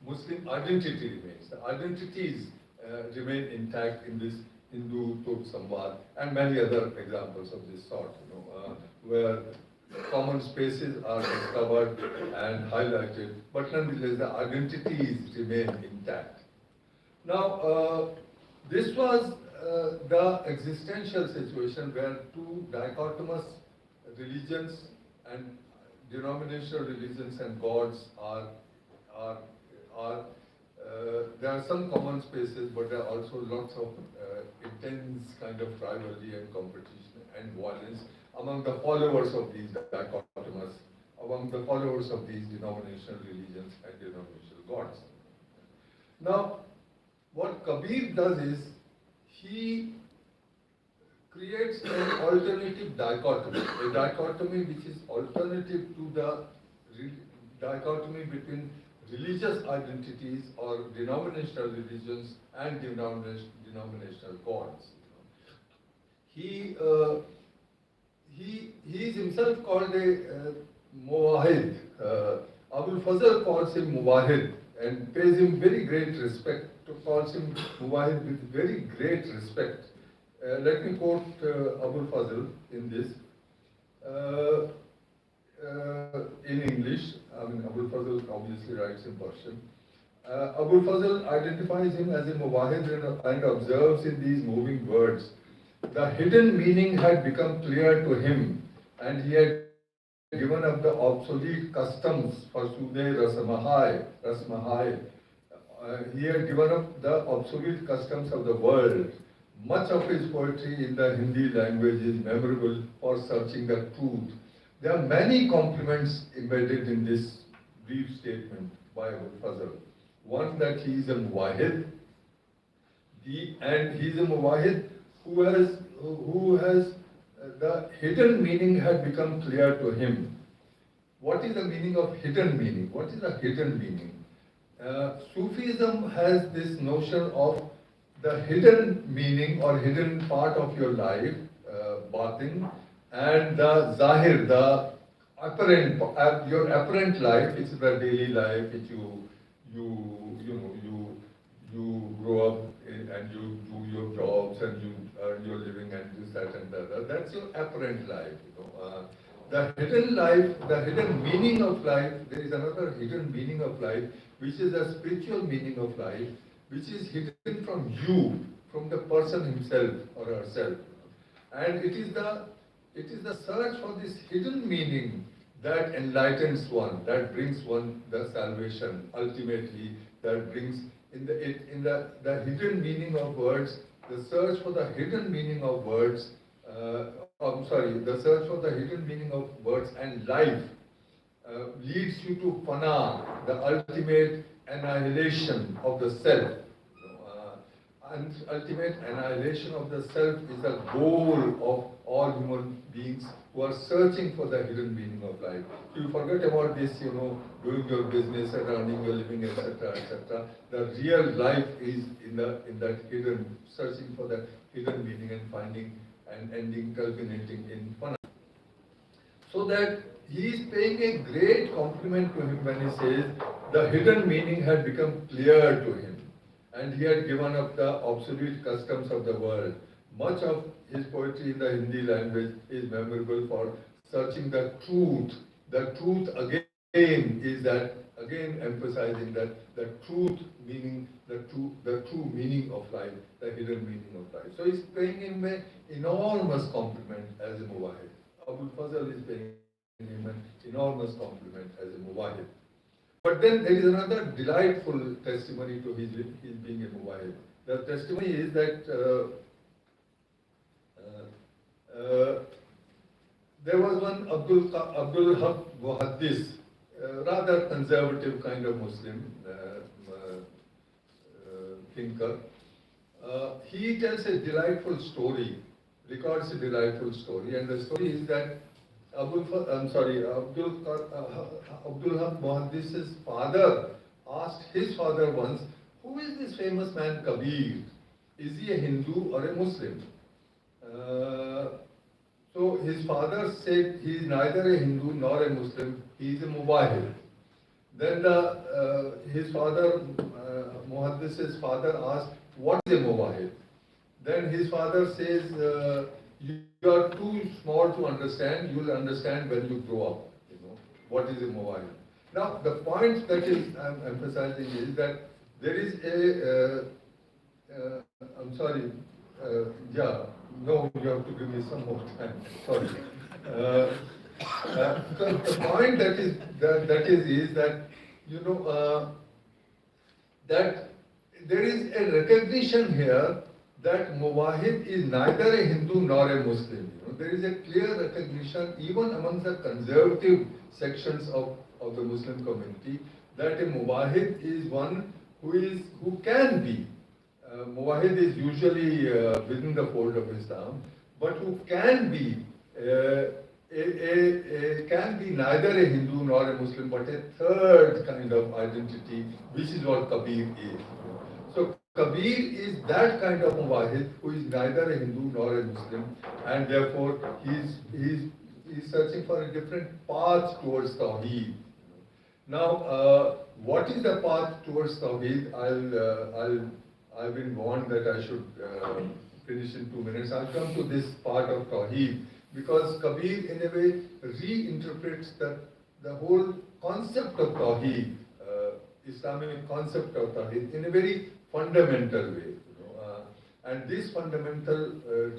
Muslim identity remains. The identities remain intact in this Hindu-Turk samvad, and many other examples of this sort, where common spaces are discovered and highlighted, but nonetheless the identities remain intact. Now, this was the existential situation where two dichotomous religions and denominational religions and gods there are some common spaces, but there are also lots of intense kind of rivalry and competition and violence among the followers of these dichotomous, among the followers of these denominational religions and denominational gods. Now, what Kabir does is, he creates an alternative dichotomy, a dichotomy which is alternative to the dichotomy between religious identities or denominational religions and denominational gods. He is himself called a Muwahid. Abul Fazl calls him Muwahid and pays him very great respect, calls him Muwahid with very great respect. Let me quote Abul Fazl in this. In English, Abul Fazl obviously writes in Persian. Abul Fazl identifies him as a Muwahid and observes in these moving words, the hidden meaning had become clear to him, and he had given up the obsolete customs for Sude Rasmahai. He had given up the obsolete customs of the world. Much of his poetry in the Hindi language is memorable for searching the truth. There are many compliments embedded in this brief statement by Abul Fazl. One, that he is a Muwahid, and he is a Muwahid who has the hidden meaning had become clear to him. What is the meaning of hidden meaning? What is the hidden meaning? Sufism has this notion of the hidden meaning or hidden part of your life, batin, and the zahir, the apparent, your apparent life, which is the daily life, which you grow up in and you do your jobs and you earn your living and this, that, and the other. That's your apparent life. The hidden life, the hidden meaning of life. There is another hidden meaning of life, which is the spiritual meaning of life, which is hidden from you, from the person himself or herself. And it is the search for this hidden meaning that enlightens one, that brings one the salvation, ultimately, that brings in the hidden meaning of words, the search for the hidden meaning of words, the search for the hidden meaning of words and life leads you to fana, the ultimate annihilation of the self. And ultimate annihilation of the self is the goal of all human beings who are searching for the hidden meaning of life. So you forget about this, doing your business and earning your living, etc., etc. The real life is in that hidden, searching for that hidden meaning and finding and ending, culminating in fun. So that he is paying a great compliment to him when he says the hidden meaning had become clear to him. And he had given up the obsolete customs of the world. Much of his poetry in the Hindi language is memorable for searching the truth. The truth again is that, again emphasizing that the truth meaning, the true meaning of life, the hidden meaning of life. So he's paying him an enormous compliment as a Muwahid. Abul Fazl is paying him an enormous compliment as a Muwahid. But then there is another delightful testimony to his being a Muwahid. The testimony is that there was one Abdul Haq Muhaddis, rather conservative kind of Muslim thinker. He tells a delightful story, records a delightful story, and the story is that Abdul Haq Muhaddis's father asked his father once, "Who is this famous man Kabir? Is he a Hindu or a Muslim?" So his father said he is neither a Hindu nor a Muslim, he is a Muwahid. Then his father, Muhaddis's father asked, "What is a Muwahid?" Then his father says, "You are too small to understand, you will understand when you grow up, what is a Muwahid." Now, the point that I'm emphasizing is that there is I'm sorry, no, you have to give me some more time, sorry. The point that is that, that there is a recognition here that Muwahid is neither a Hindu nor a Muslim. There is a clear recognition, even among the conservative sections of the Muslim community, that a Muwahid is one who can be. Muwahid is usually within the fold of Islam, but who can be neither a Hindu nor a Muslim, but a third kind of identity, which is what Kabir is. So Kabir is that kind of Muwahid who is neither a Hindu nor a Muslim, and therefore he's searching for a different path towards Tawheed. Now, what is the path towards Tawheed? I've been warned that I should finish in 2 minutes. I'll come to this part of Tawheed, because Kabir in a way reinterprets the whole concept of Tawheed, Islamic concept of Tawheed, in a very fundamental way. And this fundamental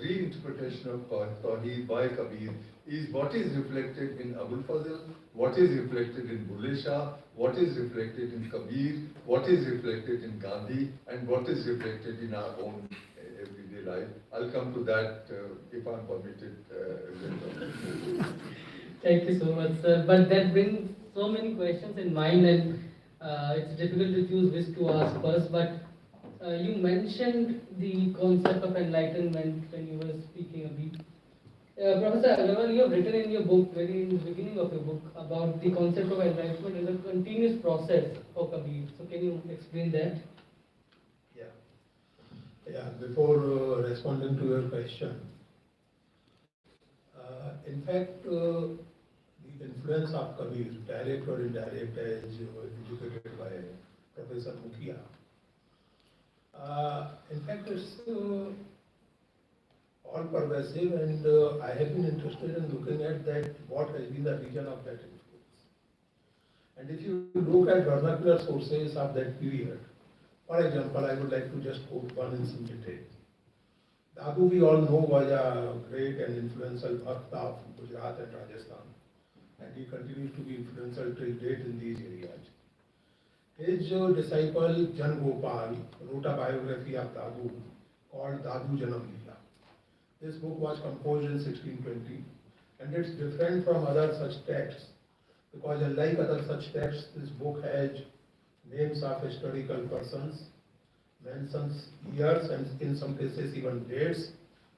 reinterpretation of Tawheed by Kabir is what is reflected in Abul Fazl, what is reflected in Bulleh Shah, what is reflected in Kabir, what is reflected in Gandhi, and what is reflected in our own everyday life. I'll come to that if I'm permitted. Thank you so much, sir. But that brings so many questions in mind, and it's difficult to choose which to ask first. But you mentioned the concept of enlightenment when you were speaking a bit. Professor Agarwal, you have written in your book, very in the beginning of your book, about the concept of enlightenment as a continuous process for Kabir. So can you explain that? Yeah. Before responding to your question, in fact, the influence of Kabir, direct or indirect, as educated by Professor Mukhia, in fact, it's all pervasive, and I have been interested in looking at that, what has been the region of that influence. And if you look at vernacular sources of that period, for example, I would like to just quote one in some detail. Dadu, we all know, was a great and influential Bhakt of Gujarat and Rajasthan, and he continues to be influential till date in these areas. His disciple Jan Gopal wrote a biography of Dadu called Dadu Janam Leela. This book was composed in 1620, and it's different from other such texts, because unlike other such texts, this book has names of historical persons, mentions years, and in some cases even dates.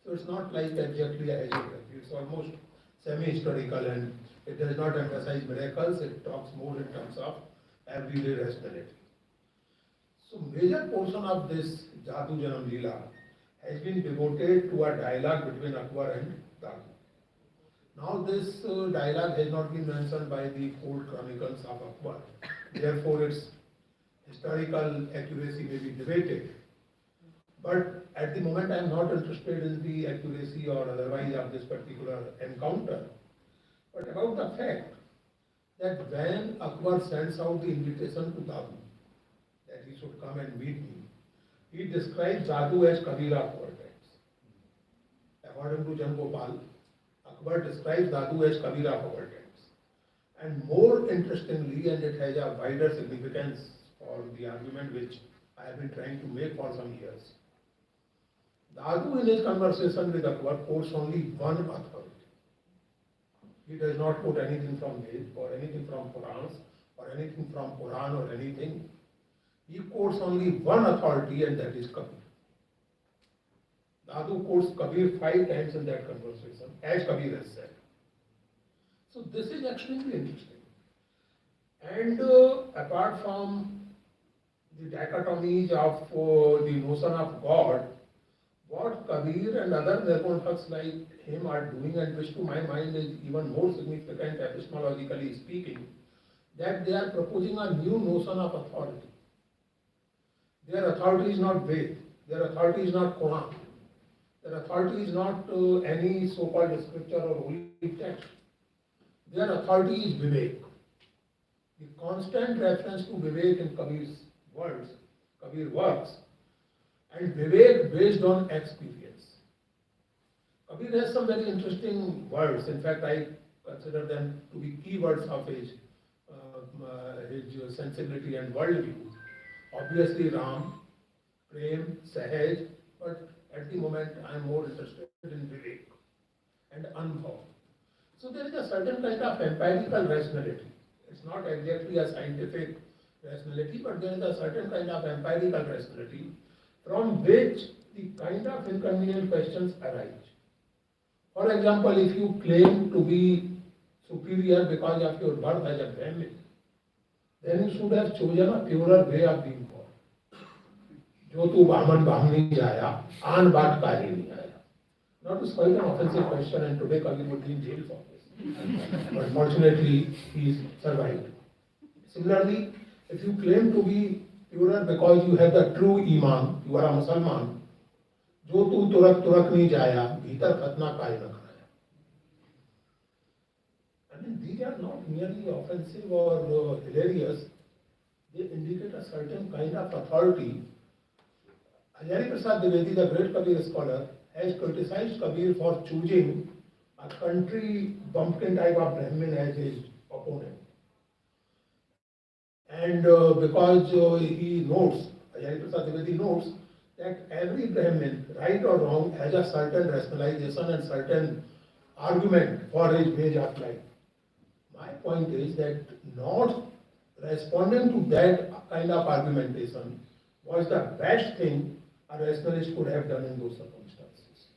So it's not like exactly a hagiography. It's almost semi-historical, and it does not emphasize miracles. It talks more in terms of everyday rationality. So major portion of this Jadu Janam Leela has been devoted to a dialogue between Akbar and Dadu. Now this dialogue has not been mentioned by the court chronicles of Akbar. Therefore its historical accuracy may be debated. But at the moment I am not interested in the accuracy or otherwise of this particular encounter, but about the fact that when Akbar sends out the invitation to Dadu, that he should come and meet me, he describes Dadu as Kabir of our times. According to Jan Gopal, Akbar describes Dadu as Kabir of our times. And more interestingly, and it has a wider significance for the argument which I have been trying to make for some years. Dadu in his conversation with Akbar quotes only one authority. He does not quote anything from Ved or anything from Purans or anything from Quran or anything. He quotes only one authority, and that is Kabir. Dadu quotes Kabir 5 times in that conversation, as Kabir has said. So this is extremely interesting. And apart from the dichotomies of the notion of God, what Kabir and other Nirgunthaks like him are doing, and which to my mind is even more significant epistemologically speaking, that they are proposing a new notion of authority. Their authority is not Ved, their authority is not Quran, their authority is not any so-called scripture or holy text. Their authority is Vivek. The constant reference to Vivek in Kabir's words, Kabir works, and Vivek based on experience. Kabir has some very interesting words. In fact, I consider them to be keywords of his sensibility and worldview. Obviously, Ram, Prem, Sahaj, but at the moment I am more interested in Vivek and Anubhav. So there is a certain kind of empirical rationality. It's not exactly a scientific rationality, but there is a certain kind of empirical rationality from which the kind of inconvenient questions arise. For example, if you claim to be superior because of your birth as a Brahmin, then you should have chosen a purer way of being born. Jo tu Brahman Brahmani jaya, an baat kahe nahi aaya. Now this is quite an offensive question, and today Kabir would be in jail for this. But fortunately, he survived. Similarly, if you claim to be purer because you have the true Iman, you are a Musliman, jo tu turak turak nahi jaya, bhitar khatna kahe na karaya. I mean, these are not merely offensive or hilarious, they indicate a certain kind of authority. Ajay Prasad Dwivedi, the great Kabir scholar, has criticized Kabir for choosing a country bumpkin type of Brahmin as his opponent. And because he notes, Ajay Prasad Dwivedi notes, that every Brahmin, right or wrong, has a certain rationalization and certain argument for his way of life. My point is that not responding to that kind of argumentation was the best thing a rationalist could have done in those circumstances.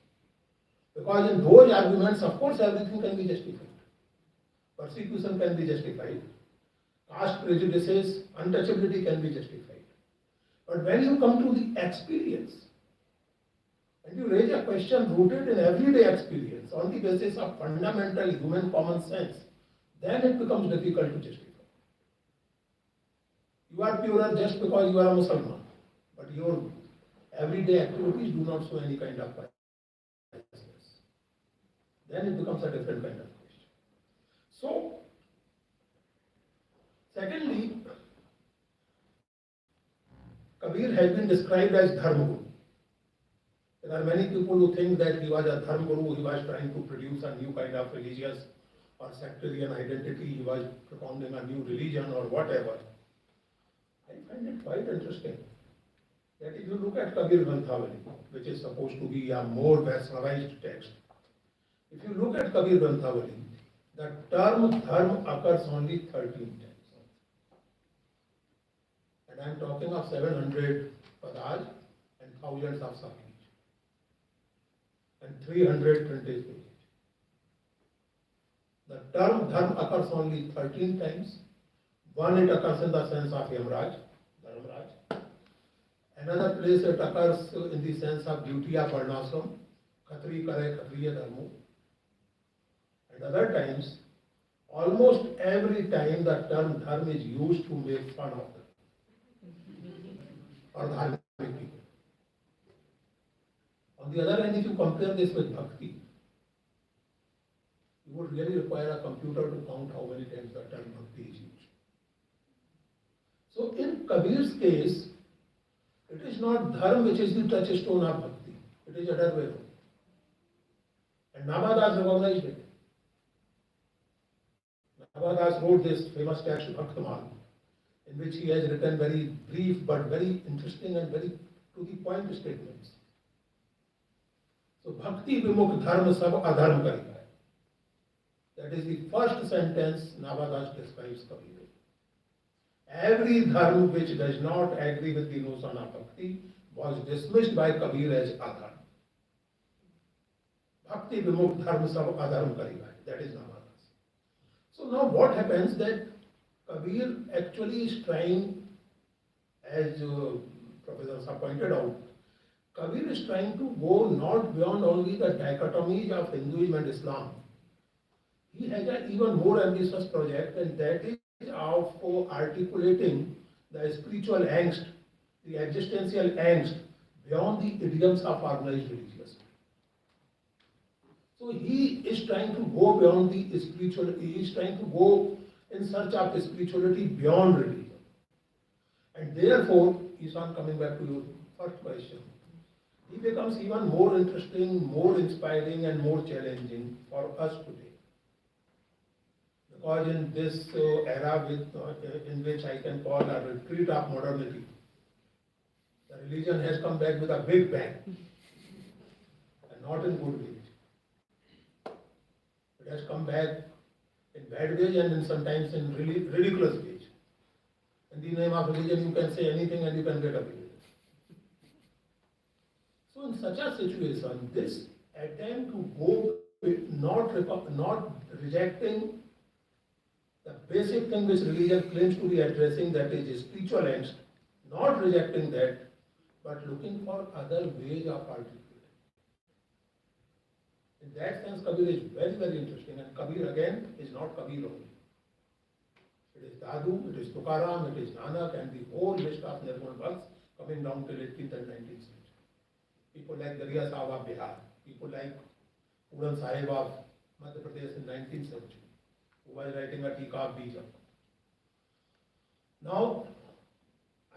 Because in those arguments, of course, everything can be justified. Persecution can be justified. Caste prejudices, untouchability can be justified. But when you come to the experience, and you raise a question rooted in everyday experience on the basis of fundamental human common sense, then it becomes difficult to justify. You are purer just because you are a Muslim, but your everyday activities do not show any kind of biasness. Then it becomes a different kind of question. So, secondly, Kabir has been described as Dharma Guru. There are many people who think that he was a Dharma Guru, he was trying to produce a new kind of religious or sectarian identity, he was propounding a new religion or whatever. I find it quite interesting that if you look at Kabir Granthavali, which is supposed to be a more Vaishnavized text, if you look at Kabir Granthavali, the term dharma occurs only 13 times. And I am talking of 700 padas and thousands of sakhis and 300 printed pages. The term dharma occurs only 13 times. One, it occurs in the sense of Yamraj, Dharmaraj. Another place it occurs in the sense of duty of Varnashram, Khatri Kare Khatriya Dharma. And other times, almost every time the term dharma is used to make fun of them or dharmic people. On the other hand, if you compare this with bhakti, you would really require a computer to count how many times the term bhakti is used. So in Kabir's case, it is not dharma which is the touchstone of bhakti. It is other way around. And Namadas recognized it. Navadas wrote this famous text Bhaktaman, in which he has written very brief but very interesting and very to the point statements. So Bhakti Vimukh Dharma Sab Adharma Karika. That is the first sentence Navadas describes Kabir. Every dharma which does not agree with the notion of bhakti was dismissed by Kabir as adharma. Bhakti Vimukh Dharma Sab Adharma Karika. That is Navadas. So now what happens that Kabir actually is trying, as Professor Saab pointed out, Kabir is trying to go not beyond only the dichotomies of Hinduism and Islam. He has an even more ambitious project, and that is of articulating the spiritual angst, the existential angst beyond the idioms of organized religiosity. So he is trying to go beyond the spiritual, he is trying to go in search of spirituality beyond religion. And therefore, Ishan, coming back to your first question, he becomes even more interesting, more inspiring and more challenging for us today. Because in this era in which I can call a retreat of modernity, the religion has come back with a big bang, and not in good ways. It has come back in bad ways and sometimes in ridiculous ways. In the name of religion, you can say anything and you can get away with it. So in such a situation, this attempt to go not rejecting the basic thing which religion claims to be addressing, that is spiritual angst, not rejecting that, but looking for other ways of articulating. In that sense, Kabir is very, very interesting, and Kabir again is not Kabir only. It is Dadu, it is Tukaram, it is Nanak, and the whole list of Nirmal Bhakts coming down till 18th and 19th century. People like Dariya Sahib of Bihar, people like Puran Sahib of Madhya Pradesh in 19th century, who was writing a Tika of Bija. Now,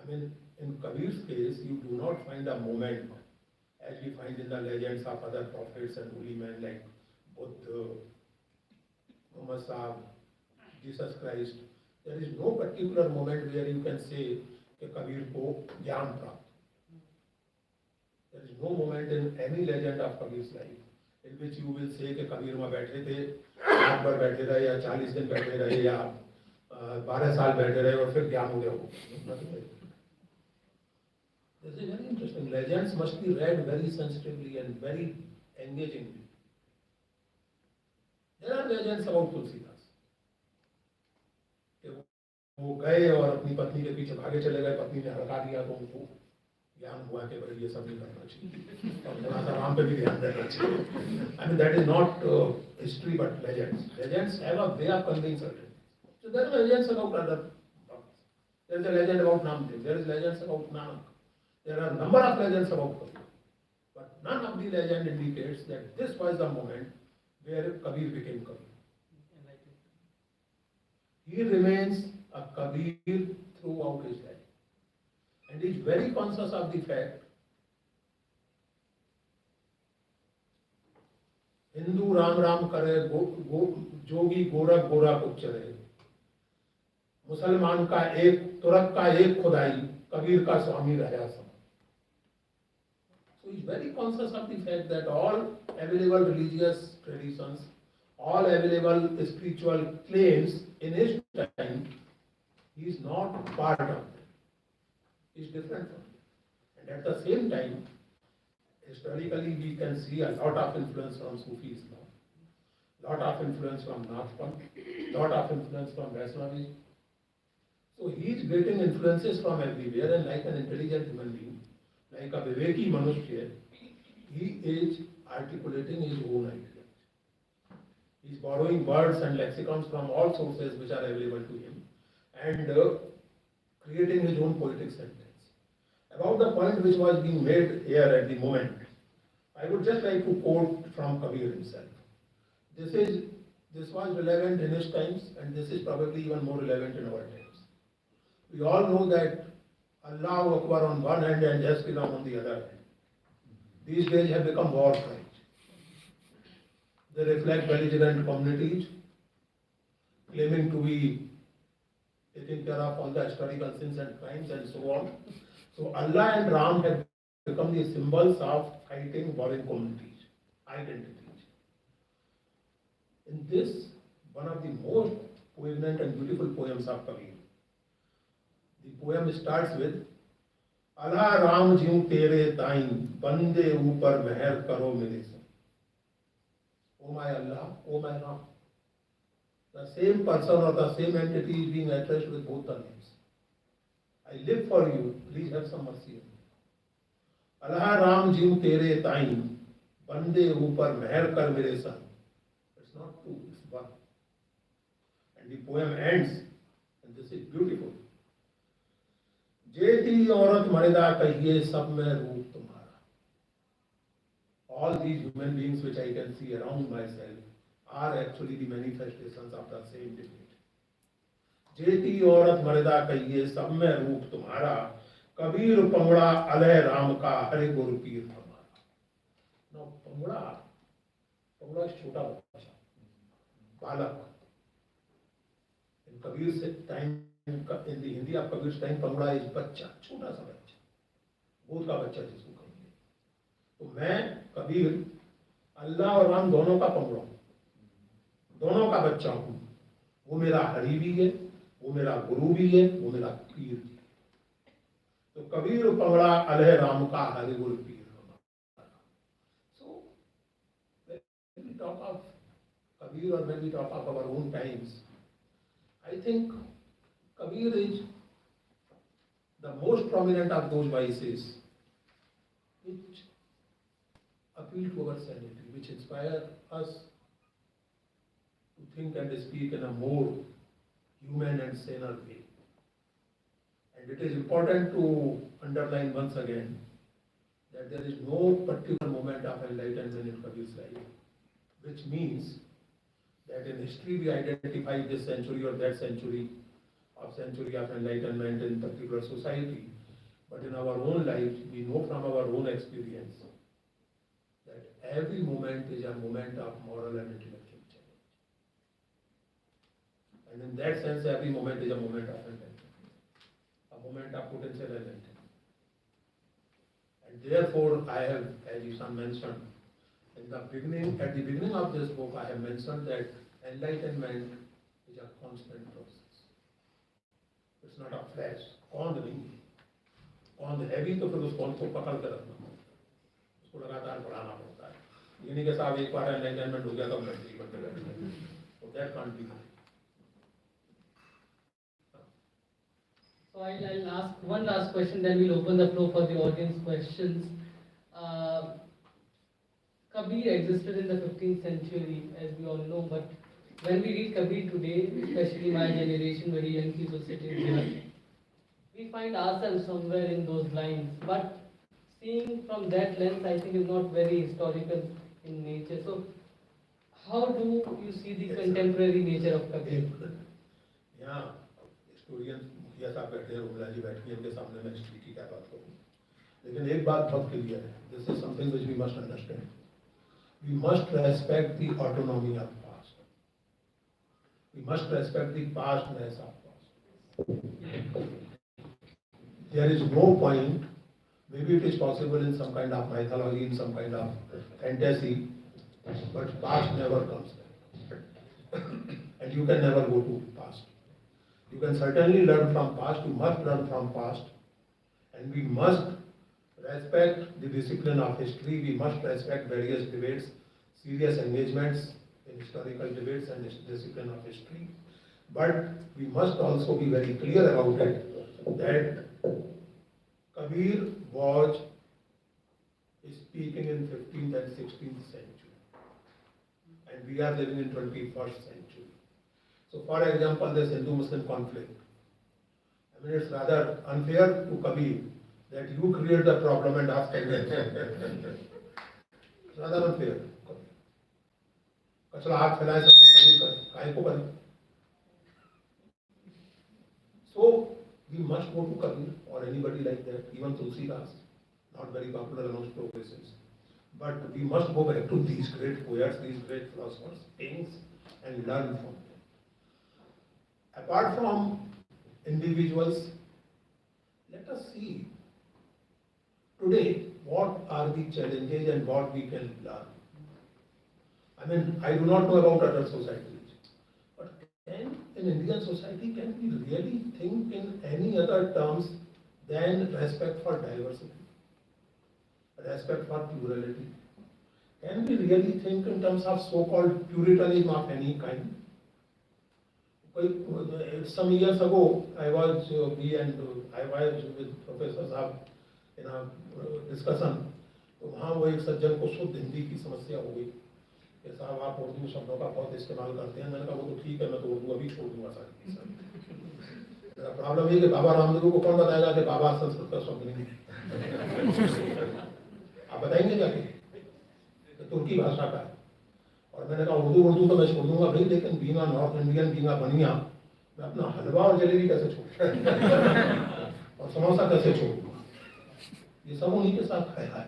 I mean, in Kabir's case, you do not find a moment as we find in the legends of other prophets and holy men like Buddha, Muhammad Sahib, Jesus Christ. There is no particular moment where you can say that Kabir ko jnana prapt. There is no moment in any legend of Kabir's life in which you will say that Kabir वहाँ बैठे थे, रात भर बैठे रहे या 40 दिन बैठे रहे या 12 साल बैठे रहे और फिर ज्ञान हो गया हो. This is very interesting. Legends must be read very sensitively and very engagingly. There are legends about Tulsidas. वो गए और अपनी पत्नी के पीछे भागे चले गए, पत्नी ने हड़का दिया तो उनको ज्ञान हुआ कि भाई ये सब नहीं करना चाहिए और थोड़ा सा राम पे भी ध्यान देना चाहिए. I mean, that is not history but legends. Legends have a way of conveying certain things. So there are legends about other prophets. There is a legend about Namdev. There is legends about Nanak. There are a number of legends about Kabir. But none of the legend indicates that this was the moment where Kabir became Kabir. He remains a Kabir throughout his life. And he is very conscious of the fact Hindu Ram Ram kare, jogi Gorak Gorak uchare. मुसलमान का एक, तुरक का एक खुदाई, कबीर का स्वामी रहा सब. So he is very conscious of the fact that all available religious traditions, all available spiritual claims in his time, he is not part of them. He is different from them. And at the same time, historically we can see a lot of influence from Sufi Islam, lot of influence from Nathpant, lot of influence from Vaishnavism. So he is getting influences from everywhere, and like an intelligent human being, like a Viveki Manushya, he is articulating his own ideas. He is borrowing words and lexicons from all sources which are available to him and creating his own poetic sentence. About the point which was being made here at the moment, I would just like to quote from Kabir himself. This was relevant in his times, and this is probably even more relevant in our times. We all know that Allahu Akbar on one hand and Jai Shri Ram on the other hand. These days have become war cries. They reflect belligerent communities. claiming to be taking care of all the historical sins and crimes and so on. So Allah and Ram have become the symbols of fighting warring communities, identities. In this, one of the most poignant and beautiful poems of Kabir. The poem starts with Allah Ram jiu tere tain, bande upar meher karo mere se. Oh my Allah, oh my Ram. The same person or the same entity is being addressed with both the names. I live for you, please have some mercy on me. Allah Ram jiu tere tain, bande upar meher kar mere san. It's not two, it's one. And the poem ends, and this is beautiful. जेती औरत मर्दा कहिए सब में रूप तुम्हारा. All these human beings which I can see around myself are actually the manifestations of the same divinity. जेती औरत मर्दा कहिए सब में रूप तुम्हारा, कबीर पंगड़ा अलह राम का हरे गुरु पीर हमारा. Now पंगड़ा is छोटा बच्चा, बालक. In Kabir's time, in the Hindi of Kabir's time, पंगड़ा is बच्चा, छोटा सा बच्चा, गोद का बच्चा जिसको कहेंगे. तो मैं कबीर अल्लाह और राम दोनों का पंगड़ा हूँ, दोनों का बच्चा हूँ. वो मेरा हरि भी है, वो मेरा गुरु भी है, वो मेरा पीर भी है. तो कबीर पंगड़ा अलह राम का हरि गुरु पीर हमारा. So when we talk of Kabir or when we talk of our own times, I think Kabir is the most prominent of those vices which appeal to our sanity, which inspire us to think and speak in a more human and saner way. And it is important to underline once again that there is no particular moment of enlightenment in Kabir's life, which means that in history we identify this century or that century of enlightenment in particular society, but in our own lives we know from our own experience that every moment is a moment of moral and intellectual change. And in that sense, every moment is a moment of enlightenment, a moment of potential enlightenment. And therefore, I have, as Ishan mentioned, at the beginning of this book, I have mentioned that enlightenment is a constant process. It's not a flash. कौन नहीं, कौन है भी तो फिर उस कौन को पकड़ कर रखना पड़ता है, उसको लगातार बढ़ाना पड़ता है. ये नहीं कि साहब एक बार एनलाइटमेंट हो गया तो हम ठीक बनते रहते. So that can't be. So I'll ask one last question, then we'll open the floor for the audience questions. Kabir existed in the 15th century, as we all know, but when we read Kabir today, especially my generation, very young people sitting here, we find ourselves somewhere in those lines. But seeing from that lens, I think is not very historical in nature. So, how do you see the contemporary nature of Kabir? Yeah, historians मुखिया साहब बैठे हैं, उमला जी बैठी हैं, इनके सामने मैं history की क्या बात करूँ. लेकिन एक बात बहुत क्लियर है. This is something which we must understand. We must respect the autonomy of past. We must respect the pastness of past. There is no point, maybe it is possible in some kind of mythology, in some kind of fantasy, but past never comes back. And you can never go to past. You can certainly learn from past, you must learn from past, and we must respect the discipline of history, we must respect various debates, serious engagements in historical debates and discipline of history. But we must also be very clear about it that Kabir was speaking in 15th and 16th century, and we are living in 21st century. So for example, this Hindu-Muslim conflict, I mean, it's rather unfair to Kabir that you create the problem and ask Kabir. It's rather unfair. कचरा हाथ फैलाए सकते कबीर कर, काहे को करें? So we must go to Kabir or anybody like that, even Tulsidas, not very popular amongst progressives. But we must go back to these great poets, these great philosophers, kings, and learn from them. apart from individuals, let us see today what are the challenges and what we can learn. I mean, I do not know about other societies, but in Indian society, can we really think in any other terms than respect for diversity, respect for plurality? Can we really think in terms of so-called puritanism of any kind? Some years ago, I was with Professor Saab in a discussion. तो वहाँ वो एक सज्जन को शुद्ध हिंदी की समस्या हो गई कि साहब आप उर्दू शब्दों का बहुत इस्तेमाल करते हैं। मैंने कहा वो तो ठीक है, मैं तो उर्दू अभी छोड़ दूंगा सारी। प्रॉब्लम ये कि बाबा रामदेव को कौन बताएगा कि बाबा संस्कृत का शब्द नहीं है? आप बताएंगे जाके तुर्की भाषा का है। और मैंने कहा उर्दू तो मैं छोड़ दूंगा भाई, लेकिन बींगा नॉर्थ इंडियन बींगा बनिया मैं अपना हलवा और जलेबी कैसे छोड़ और समोसा कैसे छोड़ दूंगा? ये सब उन्हीं के साथ खाया है।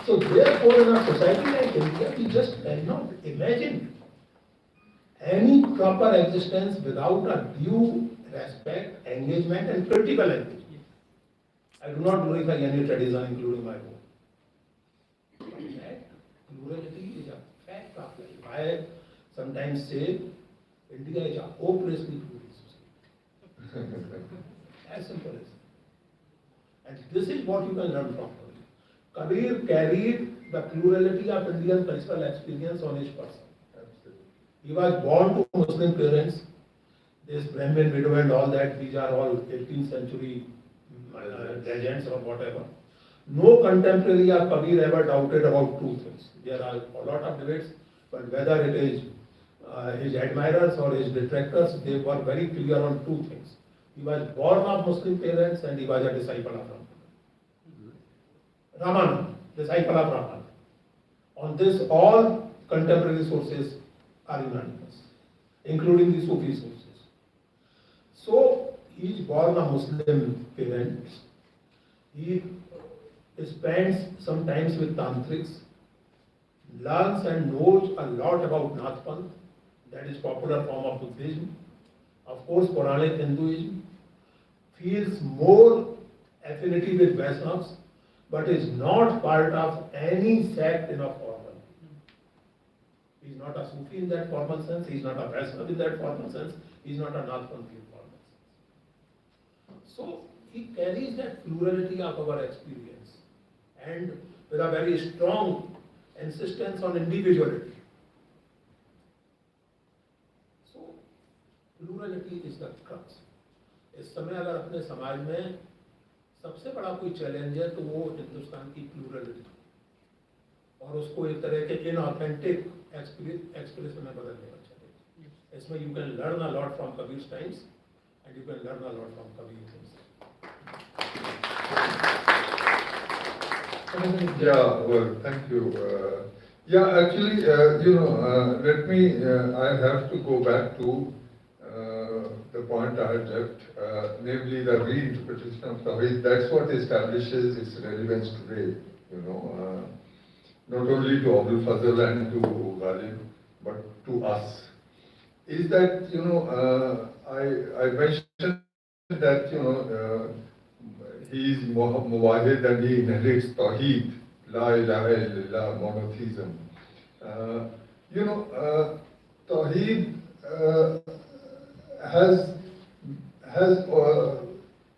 So therefore in a society like India, we just cannot imagine any proper existence without a due respect, engagement and critical engagement. I do not glorify any tradition including my own. Plurality is a fact of life. I sometimes say India is a hopelessly plural society. As simple as that. And this is what you can learn from Kabir. Kabir carried the plurality of Indian cultural experience on his person. He was born to Muslim parents. This Brahmin widow and all that, these are all 18th century legends or whatever. No contemporary of Kabir ever doubted about two things. There are a lot of debates, but whether it is his admirers or his detractors, they were very clear on two things. He was born of Muslim parents and he was a disciple of Ramana, disciple of Ramana. On this, all contemporary sources are unanimous, including the Sufi sources. So, he is born of Muslim parents. He spends some time with tantrics, learns and knows a lot about Nath Panth, that is popular form of Buddhism, of course Quranic Hinduism, feels more affinity with Vaishnavas, but is not part of any sect in a formal. He is not a Sufi in that formal sense, he is not a Vaishnava in that formal sense, he is not a Nath Panthi in formal sense. So, he carries that plurality of our experience and with a very strong insistence on individuality. So, plurality is the crux. इस समय अगर अपने समाज में सबसे बड़ा कोई challenge है तो वो हिंदुस्तान की प्लूरलिटी और उसको एक तरह के इनऑथेंटिक एक्सप्रेशन में बदलने का चैलेंज। इसमें you can learn a lot from Kabir times and you can learn a lot from Kabir himself. Yeah, well, thank you. Yeah, actually, let me, I have to go back to the point I had left, namely the reinterpretation of Tawhid. That's what establishes its relevance today, not only to Abul Fazl and to Ghalib, but to us. Is that, I mentioned that, he is Muwahid and he inherits Tawheed, La ilaha illallah, monotheism. Tawheed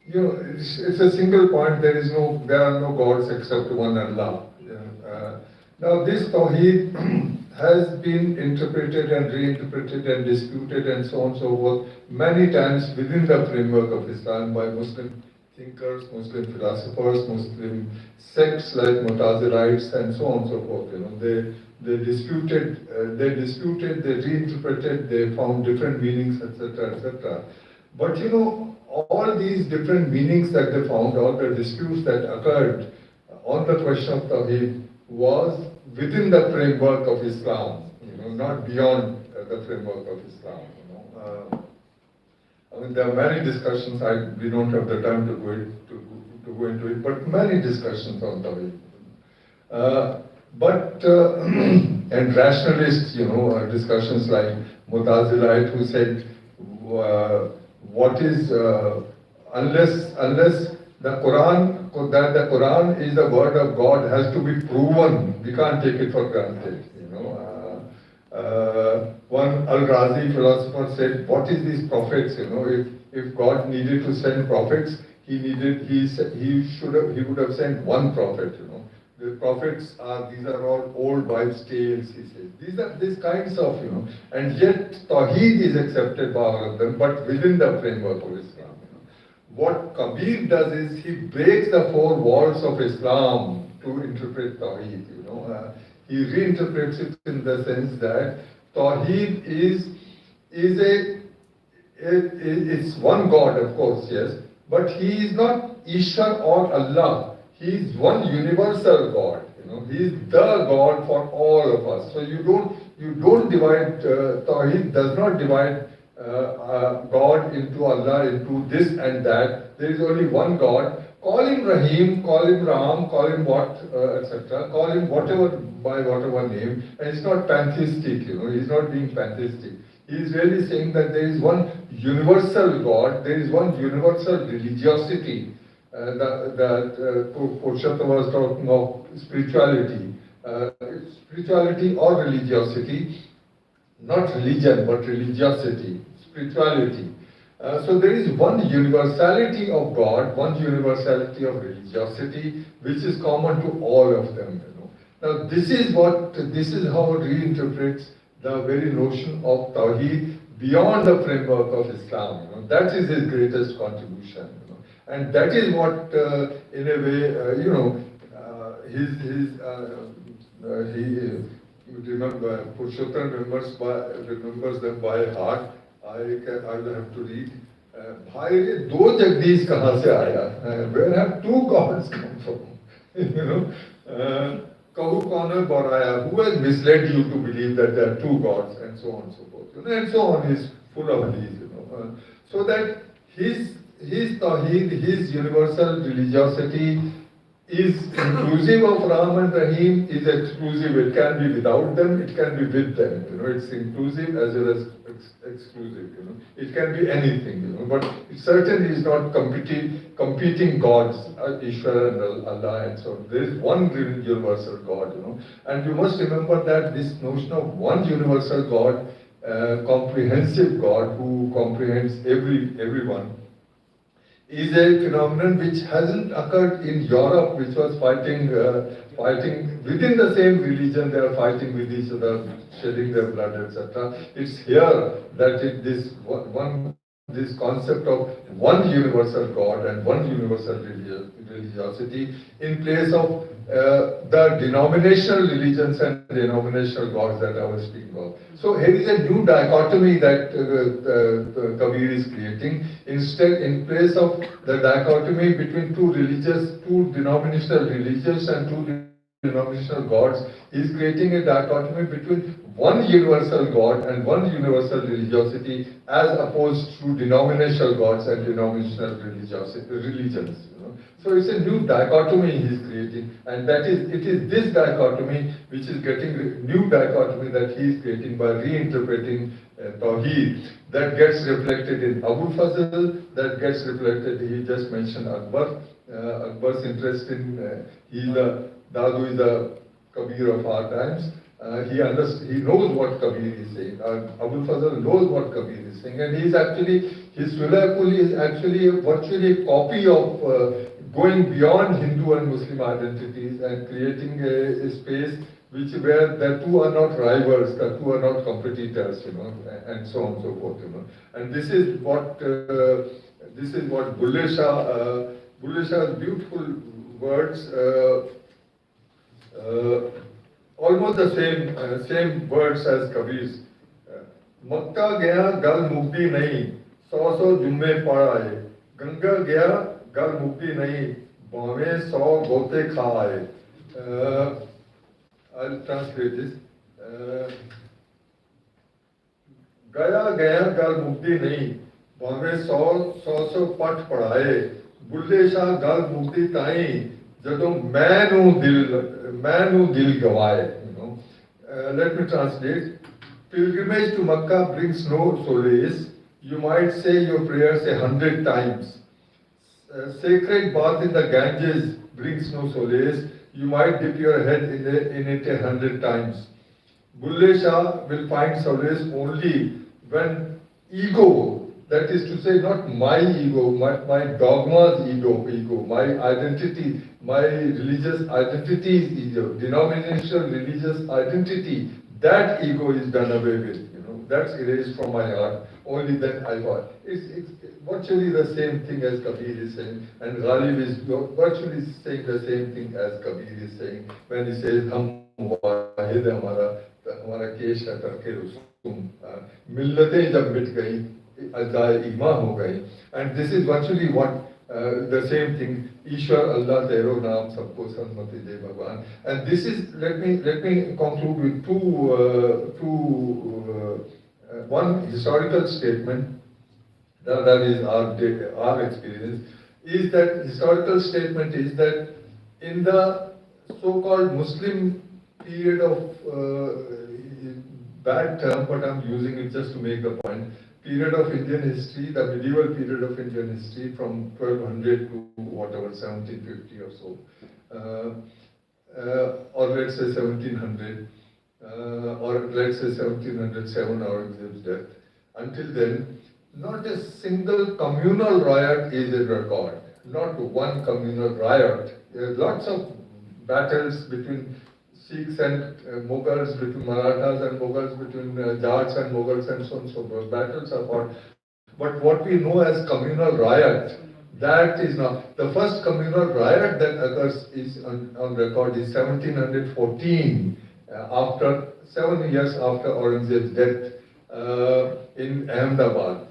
it's a single point. There are no gods except one Allah. Now this Tawheed has been interpreted and reinterpreted and disputed and so on and so forth many times within the framework of Islam by Muslim thinkers, Muslim philosophers, Muslim sects like Mutazilites and so on and so forth. They disputed, they reinterpreted, they found different meanings, etc., etc. But all these different meanings that they found, all the disputes that occurred on the question of Tawheed was within the framework of Islam, not beyond the framework of Islam. I mean, there are many discussions. We don't have the time to go into it, but many discussions on Tawheed. But and rationalists, discussions like Mutazilite, who said, what is unless the Quran, that the Quran is the word of God, has to be proven. We can't take it for granted. One Al-Razi philosopher said, what is these prophets? If God needed to send prophets, he would have sent one prophet. The prophets these are all old wives' tales, he says. These are these kinds of, and yet Tawheed is accepted by all of them, but within the framework of Islam. What Kabir does is he breaks the four walls of Islam to interpret Tawheed. He reinterprets it in the sense that Tawheed it's one God, of course, yes, but he is not Ishwar or Allah. He is one universal God. He is the God for all of us. So you don't divide. Tawheed does not divide God into Allah, into this and that. There is only one God. Call him Rahim, call him Ram, call him what, etc. Call him whatever by whatever name. And it's not pantheistic. He's not being pantheistic. He is really saying that there is one universal God. There is one universal religiosity. That Purushottam was talking of spirituality. Spirituality or religiosity, not religion but religiosity, spirituality. So there is one universality of God, one universality of religiosity, which is common to all of them. Now this is how it reinterprets the very notion of Tawheed beyond the framework of Islam. That is his greatest contribution. And that is what, in a way, Purushottam remembers them by heart. I will have to read. Bhai, ye do Jagdish kahan se aaya? Where have two gods come from? Kahu kaun baraya? Who has misled you to believe that there are two gods, and so on and so forth. And so on is full of these. So that his Tawheed, his universal religiosity is inclusive of Ram and Rahim, is exclusive. It can be without them, it can be with them. It's inclusive as well as exclusive. It can be anything. But it certainly is not competing gods, Ishwara and Allah and so on. There is one universal God. And you must remember that this notion of one universal God, comprehensive God who comprehends everyone, is a phenomenon which hasn't occurred in Europe, which was fighting within the same religion. They are fighting with each other, shedding their blood, etc. It's here that this concept of one universal God and one universal religiosity in place of the denominational religions and denominational gods that I was speaking of. So here is a new dichotomy that Kabir is creating. Instead, in place of the dichotomy between two denominational religions and two denominational gods, he is creating a dichotomy between one universal God and one universal religiosity as opposed to denominational gods and denominational religions. So it's a new dichotomy he is creating, and it is this dichotomy which is getting new dichotomy that he is creating by reinterpreting Tawheed, that gets reflected in Abul Fazl, that gets reflected. He just mentioned Akbar. Akbar's interest in Dadu is the Kabir of our times. He knows what Kabir is saying. Abul Fazl knows what Kabir is saying, and his Sulakul is actually virtually a copy of going beyond Hindu and Muslim identities and creating a space where the two are not rivals, the two are not competitors, and so on and so forth, And this is what Bulle Shah's beautiful words. Almost the same words as Kabir's. Makka gaya gal mukti nahi, 100 jumme padaye. Ganga gaya gal mukti nahi, bhave 100 gote khaaye. I'll translate this. Gaya gaya gal mukti nahi, bhave 100 pat padaye. Bulle Shah gal mukti tahi, ਜਦੋਂ ਮੈਂ ਨੂੰ ਦਿਲ ਗਵਾਏ, let me translate. Pilgrimage to Makkah brings no solace. You might say your prayers 100 times. Sacred bath in the Ganges brings no solace. You might dip your head in it 100 times. Bulle Shah will find solace only when ego, that is to say not my ego, my dogma's ego, my identity, my religious identity's ego, denominational religious identity, that ego is done away with, that's erased from my heart. Only then I thought. It's virtually the same thing as Kabir is saying, and Ghalib is virtually saying the same thing as Kabir is saying when he says, Hum wahid hamara kesh hai tarke rusum. Millatein jab mit gayi, ajzaye ima ho gayi. And this is virtually what the same thing, Ishwar Allah Tero Naam Sabko Sanmati De Bhagwan. And this is, let me conclude with one historical statement, that is our experience, is that historical statement is that in the so-called Muslim period of bad term, but I'm using it just to make the point, period of Indian history, the medieval period of Indian history from 1200 to whatever, 1750 or so, or let's say 1700, or let's say 1707, Aurangzeb's death. Until then, not a single communal riot is in record. Not one communal riot. There are lots of battles between Sikhs and Mughals, between Marathas and Mughals, between Jats and Mughals, and so on and so forth. Battles are fought. But what we know as communal riot, that is not. The first communal riot that occurs is on record is 1714, after 7 years after Aurangzeb's death, in Ahmedabad.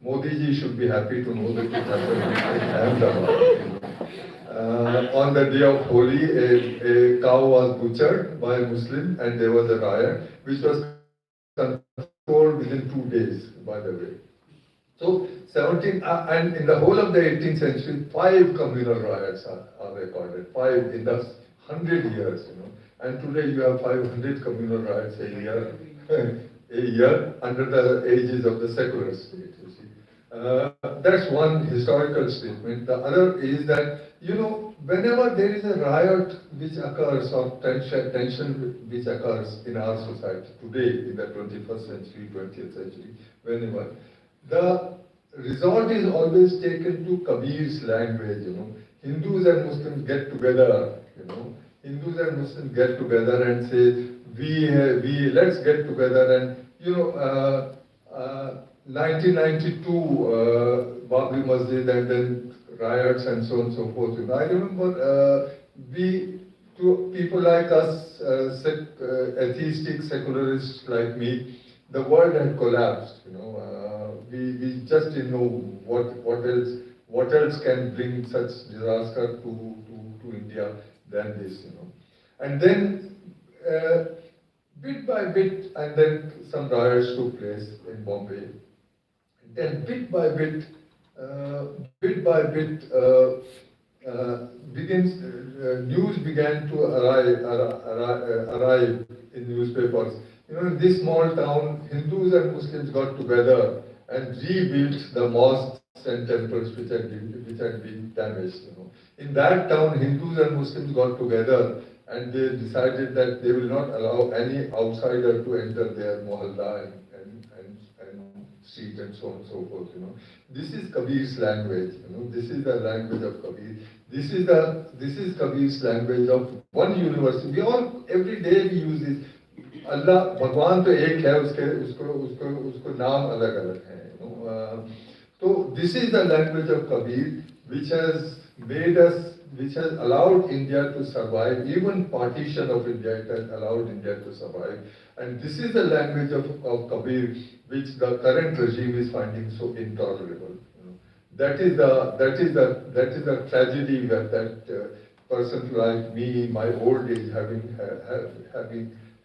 Modi ji should be happy to know that it happened in Ahmedabad. On the day of Holi, a cow was butchered by a Muslim, and there was a riot, which was controlled within 2 days, by the way. So, and in the whole of the 18th century, 5 communal riots are recorded, 5 in the 100 years, And today you have 500 communal riots a year under the aegis of the secular state, you see. That's one historical statement. The other is that, whenever there is a riot which occurs or tension which occurs in our society today, in the 21st century, 20th century, whenever, the resort is always taken to Kabir's language, Hindus and Muslims get together, Hindus and Muslims get together and say, let's get together, and 1992 Babri Masjid, and then riots and so on and so forth. I remember people like us, atheistic secularists like me, the world had collapsed. We just didn't know what else can bring such disaster to India than this. And then bit by bit, and then some riots took place in Bombay. Then bit by bit, news began to arrive in newspapers. In this small town, Hindus and Muslims got together and rebuilt the mosques and temples which had been damaged. In that town, Hindus and Muslims got together and they decided that they will not allow any outsider to enter their mohalla and street and so on and so forth. This is Kabir's language. This is the language of Kabir. This is Kabir's language of one university. We all every day we use this. Allah, Bhagwan to ek hai, usko naam alag alag hai. So this is the language of Kabir, which has allowed India to survive. Even partition of India, it has allowed India to survive. And this is the language of Kabir, which the current regime is finding so intolerable. That is the tragedy that person like me, in my old age, having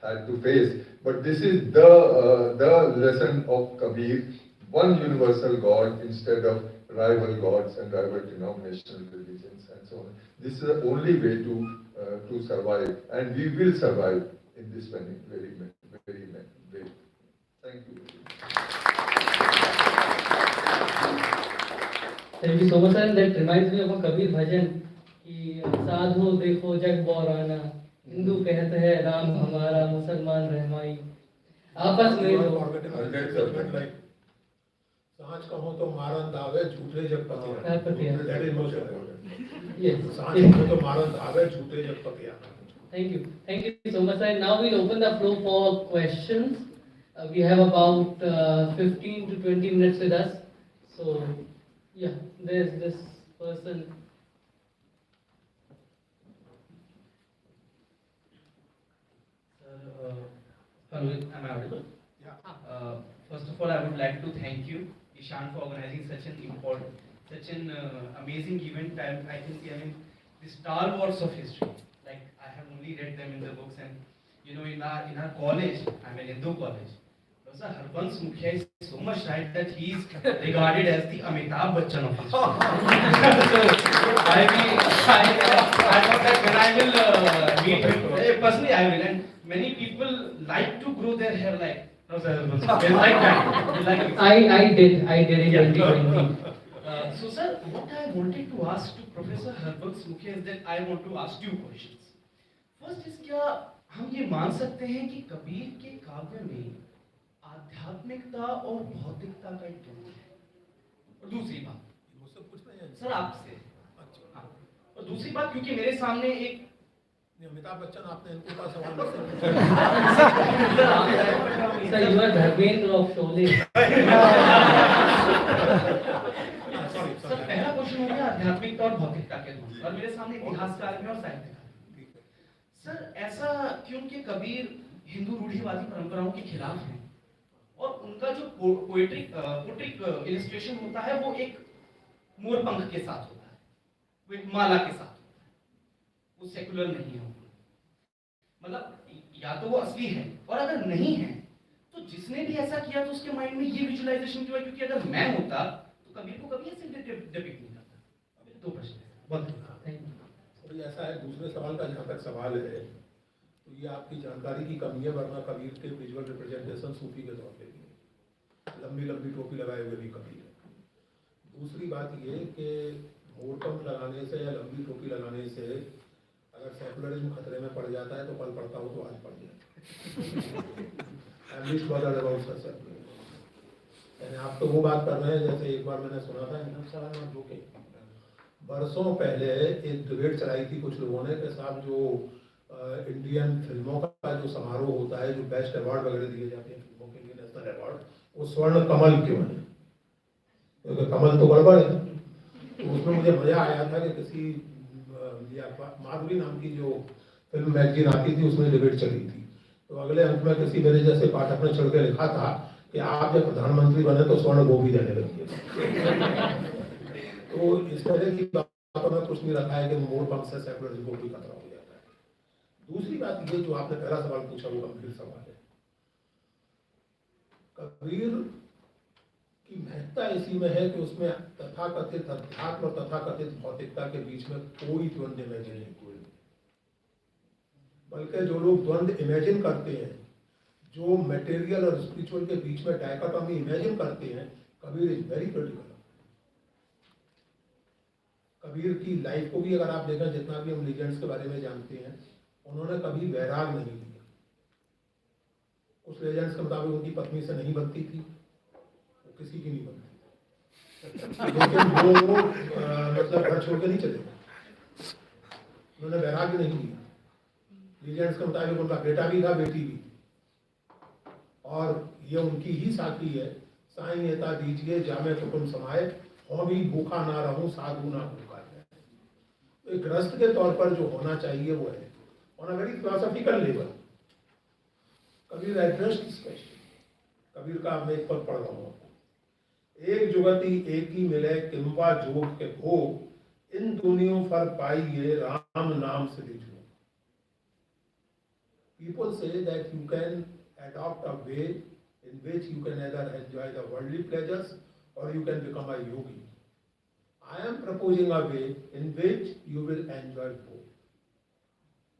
had to face. But this is the lesson of Kabir: one universal God instead of rival gods and rival denominational religions and so so on. This is the only way to survive, and we will survive in this very way. Thank you. Thank you so much, sir. That reminds me of a Kabir bhajan कि साधो देखो जग बौराना, हिंदू कहते हैं राम हमारा, मुसलमान रहमाई, आपस में जो सांच कहो तो मारन दावे झूठे जग पतिया। सांच Yes. कहो तो मारन दावे झूठे जग पतिया। Thank you so much, sir. Now we'll open the floor for questions. We have about 15 to 20 minutes with us. So, yeah, there's this person. Am I audible? First of all, I would like to thank you, Ishan, for organizing such an amazing event. I can see, the Star Wars of history. Like, I have only read them in the books, and in our college, I'm in Hindu college. Professor Harbans Mukhya is so much right that he is regarded as the Amitabh Bachchan of history. So, I thought that when I will meet him, personally I will, and many people like to grow their hair like Professor Harbans Mukhya. They like that. They like it. I did in 2020. So sir, what I wanted to ask to Professor Harbans Mukhya is that I want to ask two questions. First is क्या हम ये मान सकते हैं कि कबीर के काव्य में आध्यात्मिकता और भौतिकता का एक द्वंद्व है? और दूसरी बात सर आपसे, हाँ, और दूसरी बात क्योंकि मेरे सामने एक अमिताभ बच्चन आपने इनको का सवाल Sir, you are Dharmendra of Sholay. Sir पहला क्वेश्चन हो गया आध्यात्मिकता और भौतिकता के द्वंद्व, और मेरे सामने इतिहासकार में और साहित्यकार। सर ऐसा क्यों कि कबीर हिंदू रूढ़िवादी परंपराओं के खिलाफ हैं और उनका जो पोएट्रिक इलस्ट्रेशन होता है वो एक मोरपंख के साथ होता है, वो एक माला के साथ होता है, वो सेकुलर नहीं है। मतलब या तो वो असली है, और अगर नहीं है तो जिसने भी ऐसा किया तो उसके माइंड में ये विजुअलाइजेशन क्यों है? क्योंकि अगर मैं होता तो कबीर को कभी ऐसे डिपिक्ट नहीं करता। दो प्रश्न है, बहुत ऐसा है। दूसरे सवाल का जहाँ तक सवाल है तो ये आपकी जानकारी की कमी है, वरना कबीर के विजुअल रिप्रेजेंटेशन सूफी के तौर पे भी है, लंबी लंबी टोपी लगाए हुए भी कबीर है। दूसरी बात ये कि मोरपंख लगाने से या लंबी टोपी लगाने से अगर सेकुलरिज्म खतरे में पड़ जाता है तो कल पड़ता हो तो आज पड़ जाए। आप तो वो बात कर रहे हैं जैसे एक बार मैंने सुना था बरसों पहले एक डिबेट चलाई थी कुछ लोगों ने कि साहब जो इंडियन फिल्मों का जो समारोह होता है, जो बेस्ट अवार्ड वगैरह दिए जाते हैं फिल्मों के लिए, नेशनल अवार्ड, वो स्वर्ण कमल क्यों है? क्योंकि कमल तो गड़बड़ है। तो उसमें मुझे मजा आया था कि किसी माधुरी नाम की जो फिल्म मैगजीन आती थी उसमें डिबेट चली थी, तो अगले अंक में किसी मेरे जैसे पाठक ने चढ़ के लिखा था कि आप जब प्रधानमंत्री बने तो स्वर्ण गोभी देने लगी। तो इस तरह की बातों में कुछ नहीं रखा है कि मोरपंख से सेकुलरिज्म को भी खतरा हो जाता है। दूसरी बात ये जो आपने पहला सवाल पूछा वो गंभीर सवाल है। कबीर की महत्ता इसी में है कि उसमें तथाकथित अध्यात्म और तथाकथित भौतिकता के बीच में कोई द्वंद्व इमेजिन नहीं हुए, बल्कि जो लोग द्वंद्व इमेजिन करते हैं, जो मटेरियल और स्पिरिचुअल के बीच में डायकोटॉमी इमेजिन करते हैं, Kabir is very critical. Kabir की लाइफ को भी अगर आप देखें, जितना भी हम लीजेंड्स के बारे में जानते हैं, उन्होंने कभी वैराग नहीं लिया। उस लीजेंड्स के मुताबिक उनकी पत्नी से नहीं बनती थी, वो किसी की नहीं बनती, लेकिन वो मतलब घर छोड़ के नहीं चले, उन्होंने वैराग नहीं लिया। लीजेंड्स के मुताबिक उनका बेटा भी था, बेटी भी, और ये उनकी ही साथी है, साईं एता दीजिए जामे कुटुंब समाए, और भी भूखा ना रहूं साधु ना भूखा है। तो एक गृहस्थ के तौर पर जो होना चाहिए वो है on a very philosophical level. Kabir addressed this question. Kabir का मैं एक पद पढ़ रहा हूँ, एक जुगति एक ही मिले किंबा जोग के भोग, इन दुनियों पर पाइए राम नाम से लीजिए। People say that you can adopt a way in which you can either enjoy the worldly pleasures or you can become a yogi. I am proposing a way in which you will enjoy both.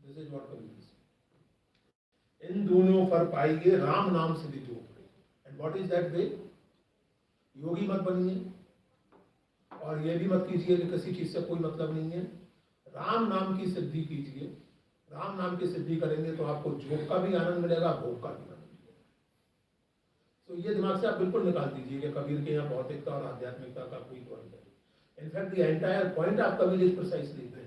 This is what Kabir is. इन दोनों पर पाइए राम नाम से भी जोड़े. And what is that way? योगी मत बनिए और ये भी मत कीजिए कि किसी चीज से कोई मतलब नहीं है. राम नाम की सिद्धि कीजिए. राम नाम की सिद्धि करेंगे तो आपको योग का भी आनंद मिलेगा, भोग का भी आनंद मिलेगा. तो ये दिमाग से आप बिल्कुल निकाल दीजिए कि कबीर के यहाँ भौतिकता और आध्यात्मिकता का कोई पॉइंट है. In fact the entire point of Kabir is precisely this.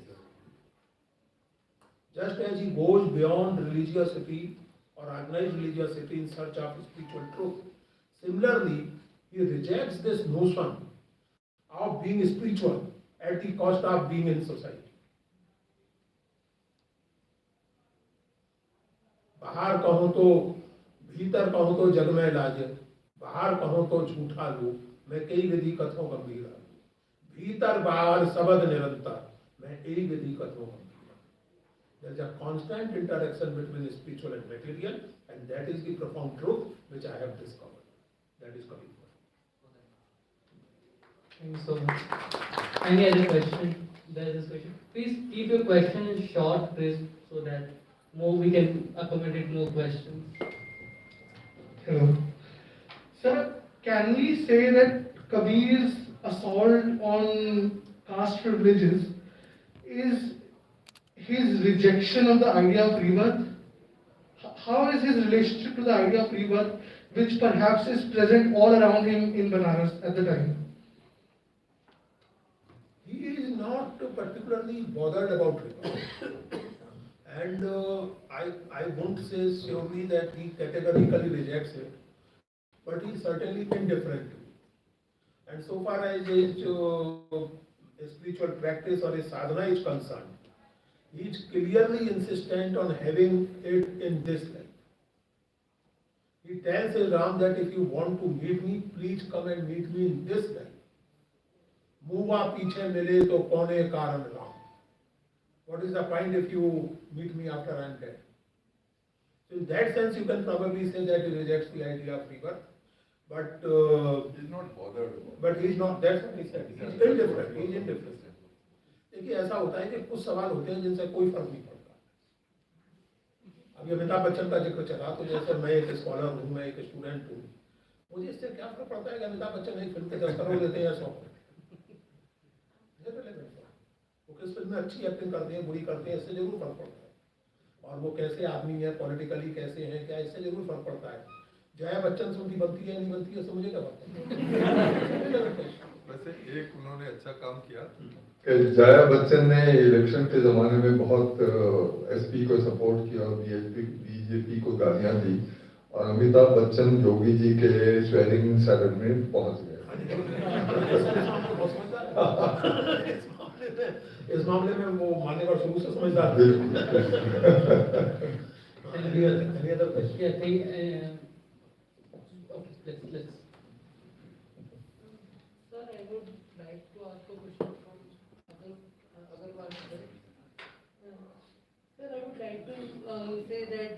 Just as he goes beyond religiosity or organized religiosity in search of spiritual truth, similarly, he rejects this notion of being spiritual at the cost of being in society. बाहर कहो तो भीतर कहो तो जग में लाज, बाहर कहो तो झूठा लो, मैं कई विधि कथों गंभीर. भीतर बाहर सबद निरंतर, मैं कई विधि कथों गंभीर. There is a constant interaction between spiritual and material, and that is the profound truth which I have discovered. That is Kabir. Thank you so much. Any other question? There is this question. Please keep your question short, crisp, so that we can accommodate more questions. Hello. Sir, can we say that Kabir's assault on caste privileges is his rejection of the idea of rebirth? How is his relationship to the idea of rebirth, which perhaps is present all around him in Banaras at the time? He is not particularly bothered about rebirth. And I won't say surely that he categorically rejects it, but he is certainly indifferent to it. And so far as his spiritual practice or his sadhana is concerned, he is clearly insistent on having it in this life. He tells his Ram that if you want to meet me, please come and meet me in this life. Muva piche mile to kone karan Ram. What is the point if you meet me after I am dead? So in that sense, you can probably say that he rejects the idea of rebirth. But he's not bothered about it. But he is not. That's what he said. He is indifferent. He is indifferent. देखिए ऐसा होता है कि कुछ सवाल होते हैं जिनसे कोई फर्क नहीं पड़ता. अभी अमिताभ बच्चन का जिक्र चला तो जैसे मैं एक स्कॉलर हूँ, मैं एक स्टूडेंट हूँ, मुझे इससे क्या फर्क पड़ता है कि अमिताभ बच्चन एक फिल्म के 10 करोड़ देते हैं या 100 करोड़. वो किस फिल्म में अच्छी एक्टिंग करते हैं, बुरी करते हैं, इससे जरूर फर्क पड़ता है. और वो कैसे आदमी है, पॉलिटिकली कैसे हैं, क्या, इससे जरूर फर्क पड़ता है. जया बच्चन से उनकी बनती है नहीं बनती है, इससे मुझे क्या पता है. वैसे एक उन्होंने अच्छा काम किया कि जया बच्चन ने इलेक्शन के ज़माने में बहुत एसपी को सपोर्ट किया और बीजेपी को गालियाँ दी, और अमिताभ बच्चन योगी जी के स्वेरिंग सेरेमनी में पहुँच गए. इस मामले में वो मान्यवर शुरू से समझदार. Let's. Sir, I would like to ask a question from Agarwal sir. Sir, I would like to say that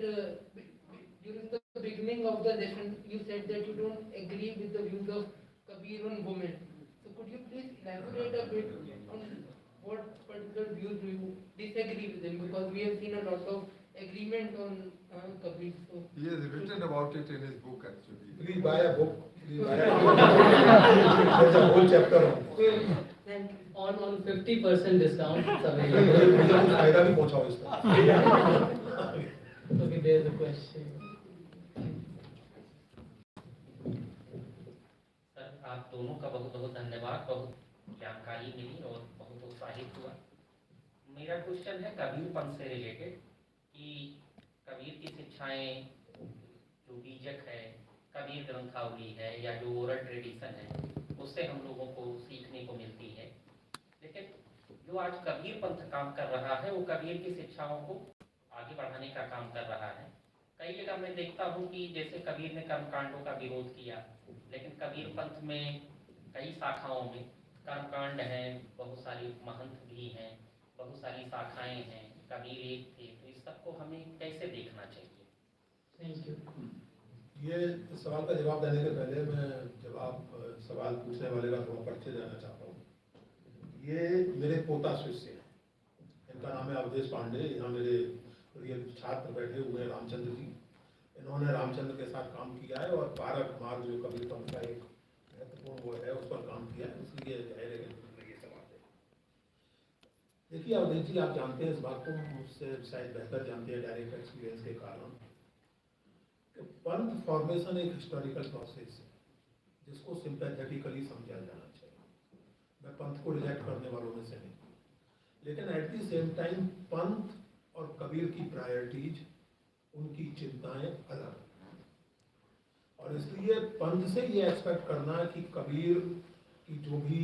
during the beginning of the lesson, you said that you don't agree with the views of Kabir on women. So could you please elaborate a bit on what particular views do you disagree with him? Because we have seen a lot of agreement on Kabir. So He has written about it in his book actually. Please buy a book. There's a whole chapter on it. thank you. On 50% discount, it's available. फायदा भी पहुंचाओ इसमें. Okay, there's a question. Sir, आप दोनों का बहुत बहुत धन्यवाद. बहुत जानकारी मिली और बहुत उत्साहित हुआ. मेरा क्वेश्चन है कबीर पंथ से रिलेटेड कि कबीर की शिक्षाएं जो बीजक है, कबीर ग्रंथावली है या जो ओरल ट्रेडिशन है, उससे हम लोगों को सीखने को मिलती है. लेकिन जो आज कबीर पंथ काम कर रहा है वो कबीर की शिक्षाओं को आगे बढ़ाने का काम कर रहा है. कई जगह मैं देखता हूँ कि जैसे कबीर ने कर्मकांडों का विरोध किया, लेकिन कबीर पंथ में कई शाखाओं में कर्मकांड हैं, बहुत सारी महंत भी हैं, बहुत सारी शाखाएं हैं, कबीर एक थे. तो इस सबको हमें कैसे देखना चाहिए? Thank you. ये सवाल का जवाब देने के पहले मैं सवाल पूछने वाले का थोड़ा परिचय देना चाहता हूँ. ये मेरे पोता शिष्य हैं, इनका नाम है अवधेश पांडे। यहाँ मेरे प्रिय छात्र बैठे हुए हैं रामचंद्र जी। इन्होंने रामचंद्र के साथ काम किया है और 12 मार्ग जो कबीर पंथ का एक महत्वपूर्ण वो है उस पर काम किया है, इसलिए जाहिर है कि ये सवाल है। देखिए अवधेश जी, आप जानते हैं इस बात को, मुझसे शायद बेहतर जानते हैं डायरेक्ट एक्सपीरियंस के कारण, कि पंथ फॉर्मेशन एक हिस्टोरिकल प्रोसेस है जिसको सिंपैथेटिकली समझा जाना चाहिए। मैं पंथ को रिजेक्ट करने वालों में से नहीं, लेकिन एट द सेम टाइम पंथ और कबीर की प्रायोरिटीज, उनकी चिंताएं अलग, और इसलिए पंथ से ये एक्सपेक्ट करना कि कबीर की जो भी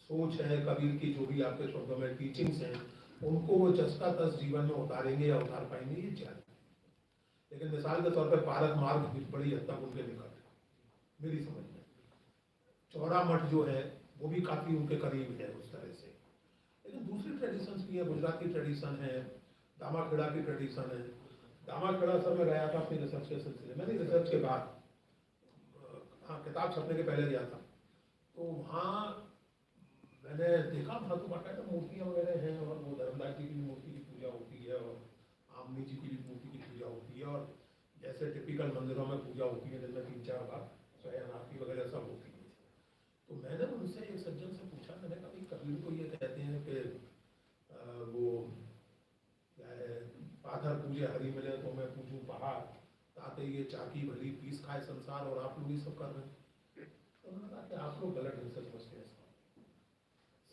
सोच है, कबीर की जो भी आपके शब्दों में टीचिंग्स हैं, उनको वो चस्का तस जीवन में उतारेंगे या उतार पाएंगे, ये चैलेंज। लेकिन मिसाल के तौर पर पारक मार्ग भी बड़ी हद तक उनके निकट है मेरी समझ में। चौड़ा मठ जो है वो भी काफी उनके करीब है उस तरह से। लेकिन दूसरी ट्रेडिशंस भी है, गुजराती ट्रेडिशन है, दामाखेड़ा की ट्रेडिशन है। दामाखेड़ा सर मैं गया था अपनी रिसर्च के सिलसिले में, नहीं रिसर्च के बाद, हाँ किताब छपने के पहले गया था, तो वहाँ मैंने देखा था तो बाकायदा मूर्तियाँ वगैरह हैं, और वो धर्मदास जी की मूर्ति की पूजा होती है और आमनी जी की मूर्ति की पूजा होती है, और जैसे टिपिकल मंदिरों में पूजा होती है जिनमें 3-4 बार स्वयं आरती वगैरह सब होती है। तो मैंने उनसे एक सज्जन से पूछा, मैंने कहा भाई कबीर को ये कहते हैं कि वो क्या है, पाथर पूजे हरी मिले तो मैं पूजूं पहाड़, ताते ये चाकी भली पीस खाए संसार, और आप लोग ये सब कर रहे हैं। तो उन्होंने कहा कि आप लोग गलत ढंग से समझते हैं।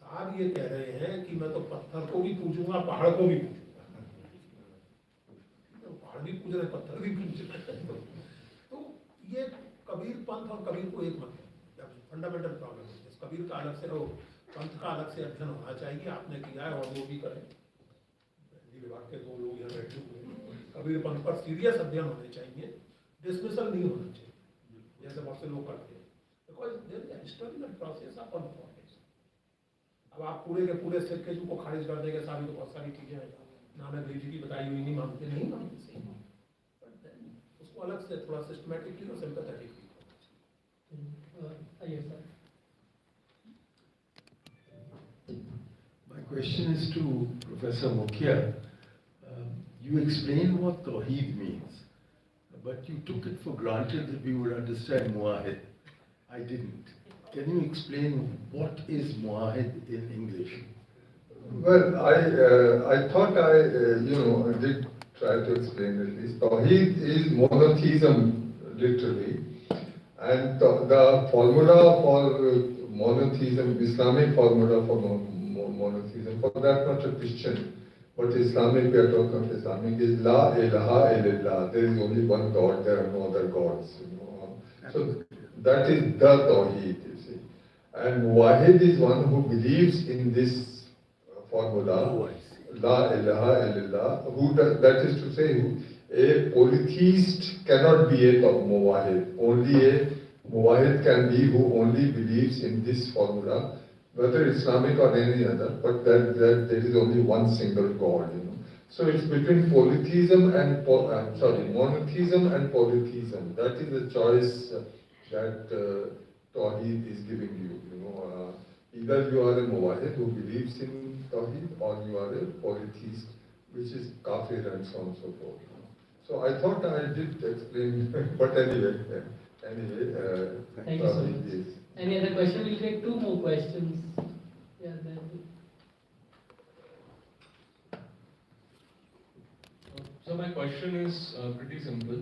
साहब ये कह रहे हैं कि मैं तो पत्थर को भी पूजूंगा, पहाड़ को भी पूजूंगा, तो पहाड़ भी पूज रहे, पत्थर भी पूज रहे। तो ये कबीर पंथ और कबीर को एक मत है, फंडामेंटल प्रॉब्लम है। कबीर का अलग से हो, पंथ का अलग से अध्ययन होना चाहिए, आपने किया है और वो भी करें। विभाग के 2 लोग यहाँ बैठे हुए हैं, कबीर पंथ पर सीरियस अध्ययन होने चाहिए, डिसमिसल नहीं होना चाहिए जैसे बहुत से लोग करते हैं, because there is a historical process of panth formation. अब आप पूरे के पूरे सिक्के को खारिज कर देंगे, सारी तो बहुत सारी चीजें हैं, नानक देव जी की बताई हुई नहीं मानते, नहीं मानते सही, बट उसको अलग से थोड़ा सिस्टमेटिकली और सिंपैथेटिकली। Yes, sir. My question is to Professor Mukhya. You explained what Tawheed means, but you took it for granted that we would understand Muahid. I didn't. Can you explain what is Muahid in English? Well, I thought I did try to explain at least. Tawheed is monotheism, literally, and the formula for monotheism, Islamic formula for monotheism, for that matter Christian, but Islamic, we are talking of Islamic, is La ilaha illallah. There is only one God, there are no other gods. So that is the Tawheed, you see. And Wahid is one who believes in this formula, La ilaha illallah, that is to say, a polytheist cannot be a Muwahid. Only a Muwahid can be who only believes in this formula, whether Islamic or any other, but that there is only one single God, So it's between polytheism and, monotheism and polytheism. That is the choice that Tawheed is giving you, Either you are a Muwahid who believes in Tawheed, or you are a polytheist, which is Kafir and so on and so forth. So I thought I did explain, but anyway, Thank you so much. Any other question? We'll take 2 more questions. Yeah, there. So my question is pretty simple.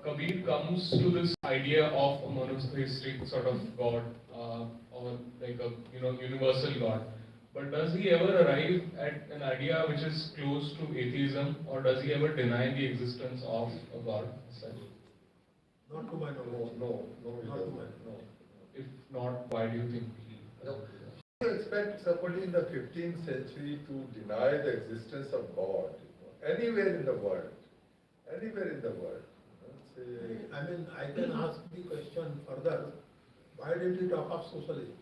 Kabir comes to this idea of a monotheistic sort of God, or like a universal God. But does he ever arrive at an idea which is close to atheism, or does he ever deny the existence of a God as such? Not to my knowledge. No. If not, why do you think he? No. You expect somebody in the 15th century to deny the existence of God anywhere in the world. I mean, I can ask the question further. Why did he talk of socialism?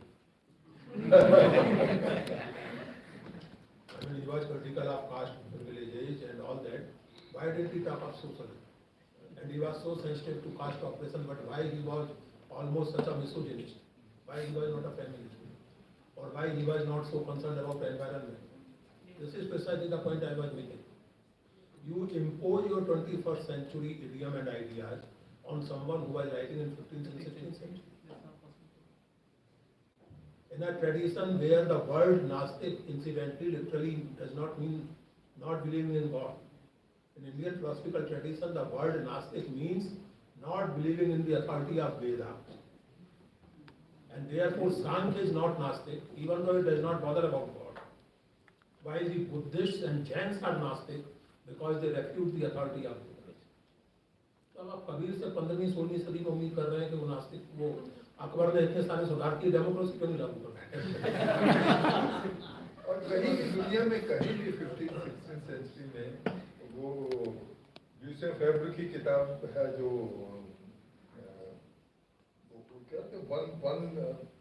I mean, he was critical of caste privileges and all that. Why did he talk of socialism? And he was so sensitive to caste oppression, but why he was almost such a misogynist? Why he was not a feminist? or why he was not so concerned about the environment. This is precisely the point I was making. You impose your 21st century idiom and ideas on someone who was writing in 15th and 16th century. In a tradition where the word Gnostic incidentally literally does not mean not believing in God. In Indian philosophical tradition, the word Gnostic means not believing in the authority of Veda. And therefore, Sankhya is not Gnostic, even though it does not bother about God. While the Buddhists and Jains are Gnostic because they refute the authority of Veda. तो अब आप कबीर से 15वीं-16वीं सदी में उम्मीद कर रहे हैं कि वो नास्तिक वो अकबर ने इतने सारे सुधार किए डेमोक्रेसी क्यों नहीं लागू कर रहे और कहीं भी दुनिया में कहीं भी 15th-16th सेंचुरी में वो यूसेफ फेबर की किताब है जो क्या कहते हैं one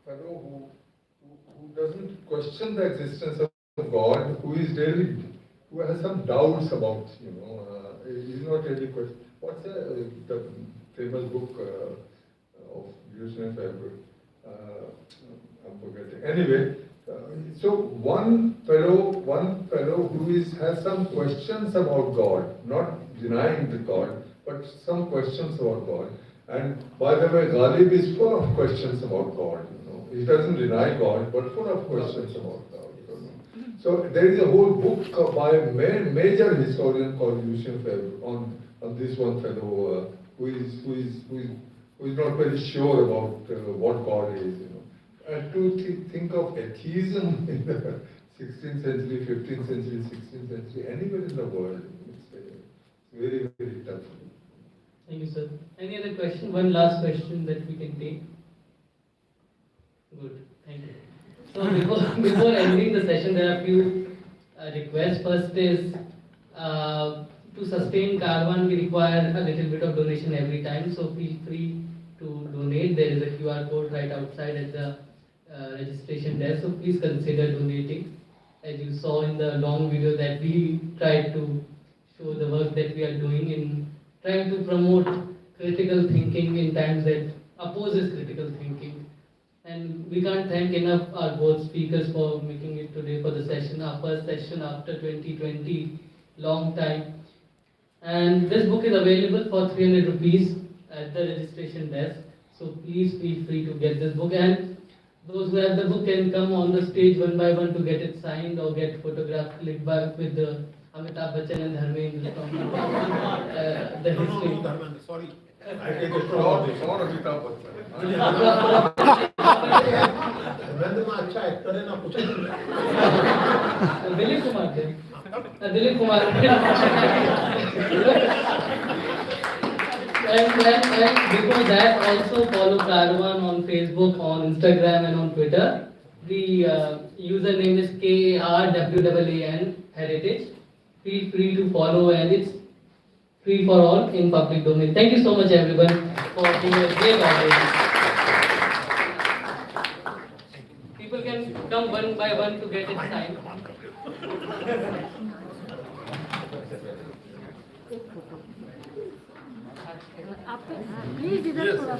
fellow who doesn't question the existence of God, who has some doubts about, he's not really question. What's the famous book of Yusuf Faber? I'm forgetting. Anyway, so one fellow who has some questions about God, not denying the God, but some questions about God. And by the way, Ghalib is full of questions about God. He doesn't deny God, but full of questions about God. So there is a whole book by a major historian called Yusuf Faber on this one fellow who is not very sure about what God is. And to think of atheism in the 16th century, 15th century, 16th century, anywhere in the world, it's very, very tough. Thank you, sir. Any other question? One last question that we can take. Good. Thank you. So before ending the session, there are a few requests. First is to sustain Karwaan, we require a little bit of donation every time. So feel free to donate. There is a QR code right outside at the registration desk. So please consider donating. As you saw in the long video that we tried to show the work that we are doing in trying to promote critical thinking in times that opposes critical thinking. And we can't thank enough our both speakers for making it today for the session, our first session after 2020, long time. And this book is available for 300 rupees at the registration desk. So please feel free to get this book. And those who have the book can come on the stage one by one to get it signed or get photographs clicked back with the Amitabh Bachchan and Dharmendra from the history. No, sorry. I take it from Amitabh Bachchan. Dharmendra में अच्छा actor है ना कुछ दिलीप कुमार थे Dilip Kumar and before that also follow Karwaan on Facebook, on Instagram and on Twitter. The username is KRWAAN Heritage. Feel free to follow and it's free for all in public domain. Thank you so much everyone for being a great audience. People can come one by one to get it signed. Please इधर थोड़ा